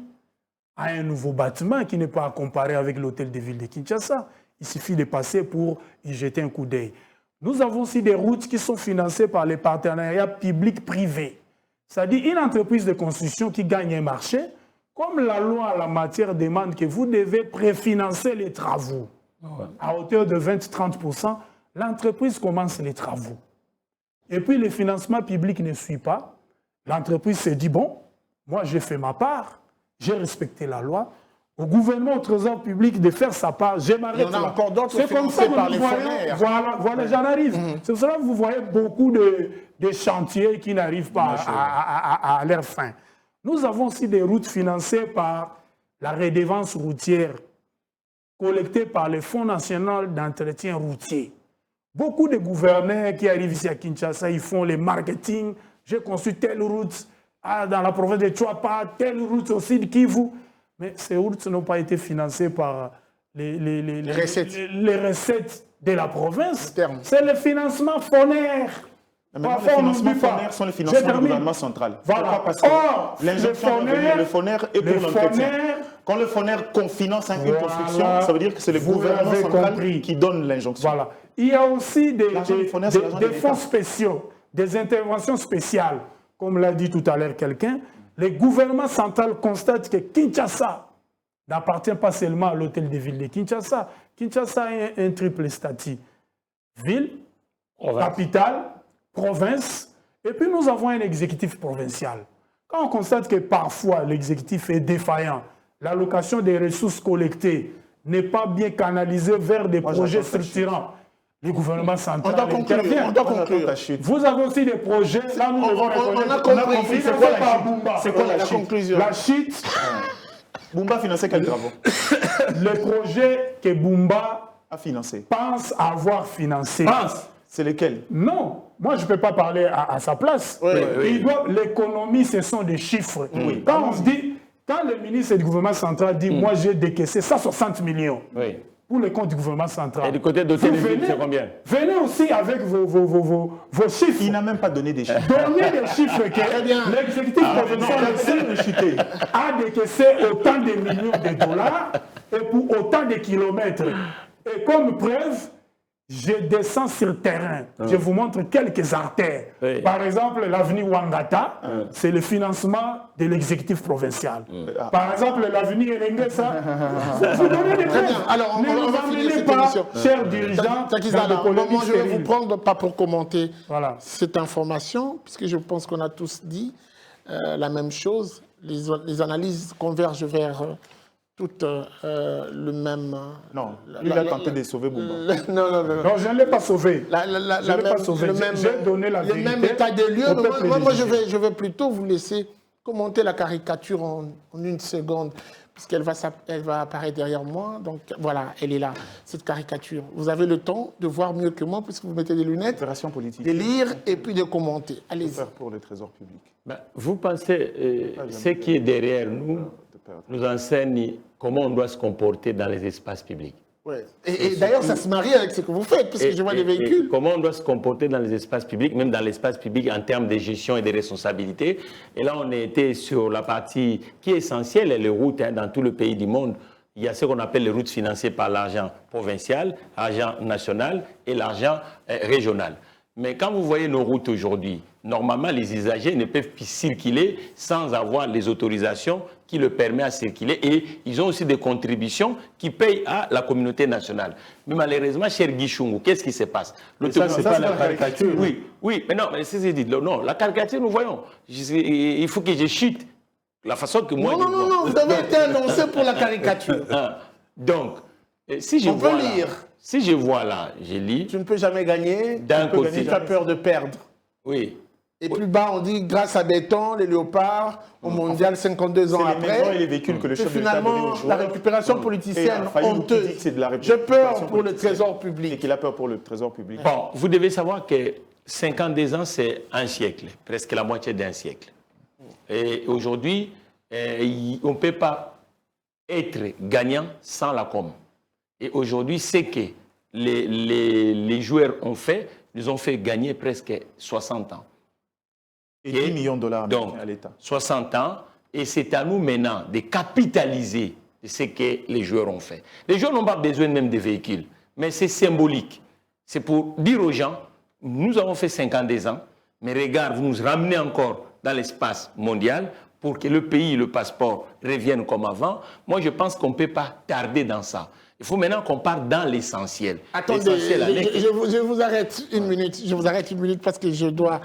S4: a un nouveau bâtiment qui n'est pas à comparer avec l'hôtel de ville de Kinshasa. Il suffit de passer pour y jeter un coup d'œil. Nous avons aussi des routes qui sont financées par les partenariats publics-privés. C'est-à-dire une entreprise de construction qui gagne un marché, comme la loi en la matière demande que vous devez préfinancer les travaux. À hauteur de 20-30%, l'entreprise commence les travaux. Et puis le financement public ne suit pas. L'entreprise se dit, bon, moi j'ai fait ma part, j'ai respecté la loi. Au gouvernement, au trésor public de faire sa part, je m'arrête là.
S1: Il y en a encore d'autres
S4: financés
S1: par les fonds.
S4: Voilà, j'en arrive. C'est pour cela que vous voyez beaucoup de chantiers qui n'arrivent pas à leur fin. Nous avons aussi des routes financées par la redevance routière collectée par le Fonds national d'entretien routier. Beaucoup de gouverneurs qui arrivent ici à Kinshasa, ils font le marketing. J'ai construit telle route dans la province de Chouapa, telle route aussi de Kivu. Mais ces routes n'ont pas été financées par les recettes de la province. C'est le financement FONER.
S3: Les financements FONER sont les financements du gouvernement central.
S4: Voilà.
S3: Parce que l'injonction le FONER est pour l'entretien. Quand le FONER finance une construction, ça veut dire que c'est le gouvernement central qui donne l'injonction.
S4: Voilà. Il y a aussi des fonds spéciaux, des interventions spéciales. Comme l'a dit tout à l'heure quelqu'un, le gouvernement central constate que Kinshasa n'appartient pas seulement à l'hôtel de ville de Kinshasa. Kinshasa a un triple statut. Ville, capitale, province, et puis nous avons un exécutif provincial. Quand on constate que parfois l'exécutif est défaillant, l'allocation des ressources collectées n'est pas bien canalisée vers des projets structurants, le gouvernement central intervient.
S1: On doit conclure.
S4: Vous avez aussi des projets. Là, nous
S1: on a compris.
S3: C'est quoi la
S1: conclusion?
S4: La chute.
S3: Bumba finançait quels travaux?
S4: Le projet que Bumba
S3: a financé.
S4: Pense avoir financé.
S3: C'est lesquels?
S4: Non. Moi, je ne peux pas parler à sa place. L'économie, ce sont des chiffres. Quand on dit, quand le ministre du gouvernement central dit, moi, j'ai décaissé 160 millions. Pour le compte du gouvernement central.
S5: Et du côté de l'hôtel, c'est combien?
S4: Venez aussi avec vos chiffres.
S3: Il n'a même pas donné des chiffres.
S4: Donnez des chiffres que l'exécutif provincial a décaissé autant de millions de dollars et pour autant de kilomètres. Et comme preuve, je descends sur le terrain. Je vous montre quelques artères. Par exemple, l'avenue Wangata, c'est le financement de l'exécutif provincial. Par exemple, l'avenue Erengesa, vous donnez des preuves.
S1: Alors, on va finir cette émission.
S4: Chers dirigeants,
S1: moi, je vais vous prendre, pas pour commenter cette information, puisque je pense qu'on a tous dit la même chose. Les analyses convergent vers toutes le même...
S3: Non, lui, il a tenté de sauver Bouba.
S1: Non.
S4: Non, je ne l'ai pas sauvé.
S1: Je
S4: Je l'ai pas sauvé. J'ai donné la
S1: le
S4: vérité
S1: même état des lieux.
S4: au peuple
S1: Moi,
S4: nigérien.
S1: je vais plutôt vous laisser commenter la caricature en une seconde, puisqu'elle va apparaître derrière moi. Donc voilà, elle est là, cette caricature. Vous avez le temps de voir mieux que moi, puisque vous mettez des lunettes,
S3: Opération politique.
S1: de lire et puis de commenter. Allez-y.
S3: Faire pour le trésor public.
S5: Ben, vous pensez, ce qui est derrière nous nous enseigne comment on doit se comporter dans les espaces publics.
S1: Ouais. Et d'ailleurs, ça se marie avec ce que vous faites, puisque je vois des véhicules.
S5: Et comment on doit se comporter dans les espaces publics, même dans l'espace public en termes de gestion et de responsabilité. Et là, on était sur la partie qui est essentielle, les routes dans tout le pays du monde. Il y a ce qu'on appelle les routes financées par l'argent provincial, l'argent national et l'argent régional. Mais quand vous voyez nos routes aujourd'hui, normalement, les usagers ne peuvent plus circuler sans avoir les autorisations qui le permettent à circuler. Et ils ont aussi des contributions qui payent à la communauté nationale. Mais malheureusement, cher Guy Chungu, qu'est-ce qui se passe?
S2: Ça, c'est pas la caricature.
S5: Oui, mais non, mais c'est ce que je dis. Non, la caricature, nous voyons. Il faut que je chute. La façon que moi...
S1: Non, vous avez été annoncé pour la caricature.
S5: Donc, si je
S1: On
S5: vois
S1: peut
S5: là,
S1: lire.
S5: si je vois là, je lis.
S1: Tu ne peux jamais gagner.
S5: D'un côté.
S1: Tu as peur de perdre.
S5: Oui.
S1: Et plus bas, on dit grâce à Béton, les léopards, au mondial 52 ans
S3: C'est les maisons et
S1: après.
S3: les véhicules que le
S1: C'est
S3: chef de l'État donnait
S1: finalement
S3: aux joueurs.
S1: la récupération
S3: Et
S1: politicienne
S3: la faillite
S1: honteuse.
S3: dit que c'est de la
S1: J'ai peur
S3: récupération
S1: pour le
S3: politicienne.
S1: trésor
S3: Et
S1: public.
S3: qu'il a peur pour le trésor public.
S5: Bon, vous devez savoir que 52 ans, c'est un siècle, presque la moitié d'un siècle. Et aujourd'hui, on ne peut pas être gagnant sans la com. Et aujourd'hui, ce que les joueurs ont fait, nous ont fait gagner presque 60 ans.
S3: Et 10 millions de dollars
S5: Donc,
S3: à l'État.
S5: 60 ans, et c'est à nous maintenant de capitaliser ce que les joueurs ont fait. Les joueurs n'ont pas besoin même de véhicules, mais c'est symbolique. C'est pour dire aux gens, nous avons fait 52 ans, mais regarde, vous nous ramenez encore dans l'espace mondial pour que le pays, le passeport, revienne comme avant. Moi, je pense qu'on ne peut pas tarder dans ça. Il faut maintenant qu'on parte dans l'essentiel.
S1: Attendez, je vous arrête une minute. Je vous arrête une minute parce que je dois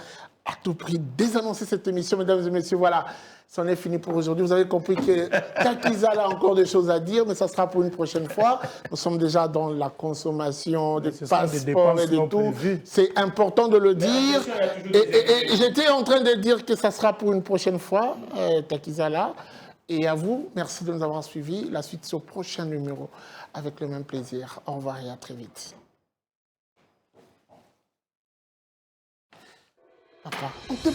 S1: à tout prix désannoncer cette émission, mesdames et messieurs. Voilà, c'en est fini pour aujourd'hui. Vous avez compris que Takizala a encore des choses à dire, mais ça sera pour une prochaine fois. Nous sommes déjà dans la consommation des passeports et de tout. C'est important de le dire. Et j'étais en train de dire que ça sera pour une prochaine fois, Takizala. Et à vous, merci de nous avoir suivis. La suite sur prochain numéro, avec le même plaisir. Au revoir et à très vite. Papa, on te...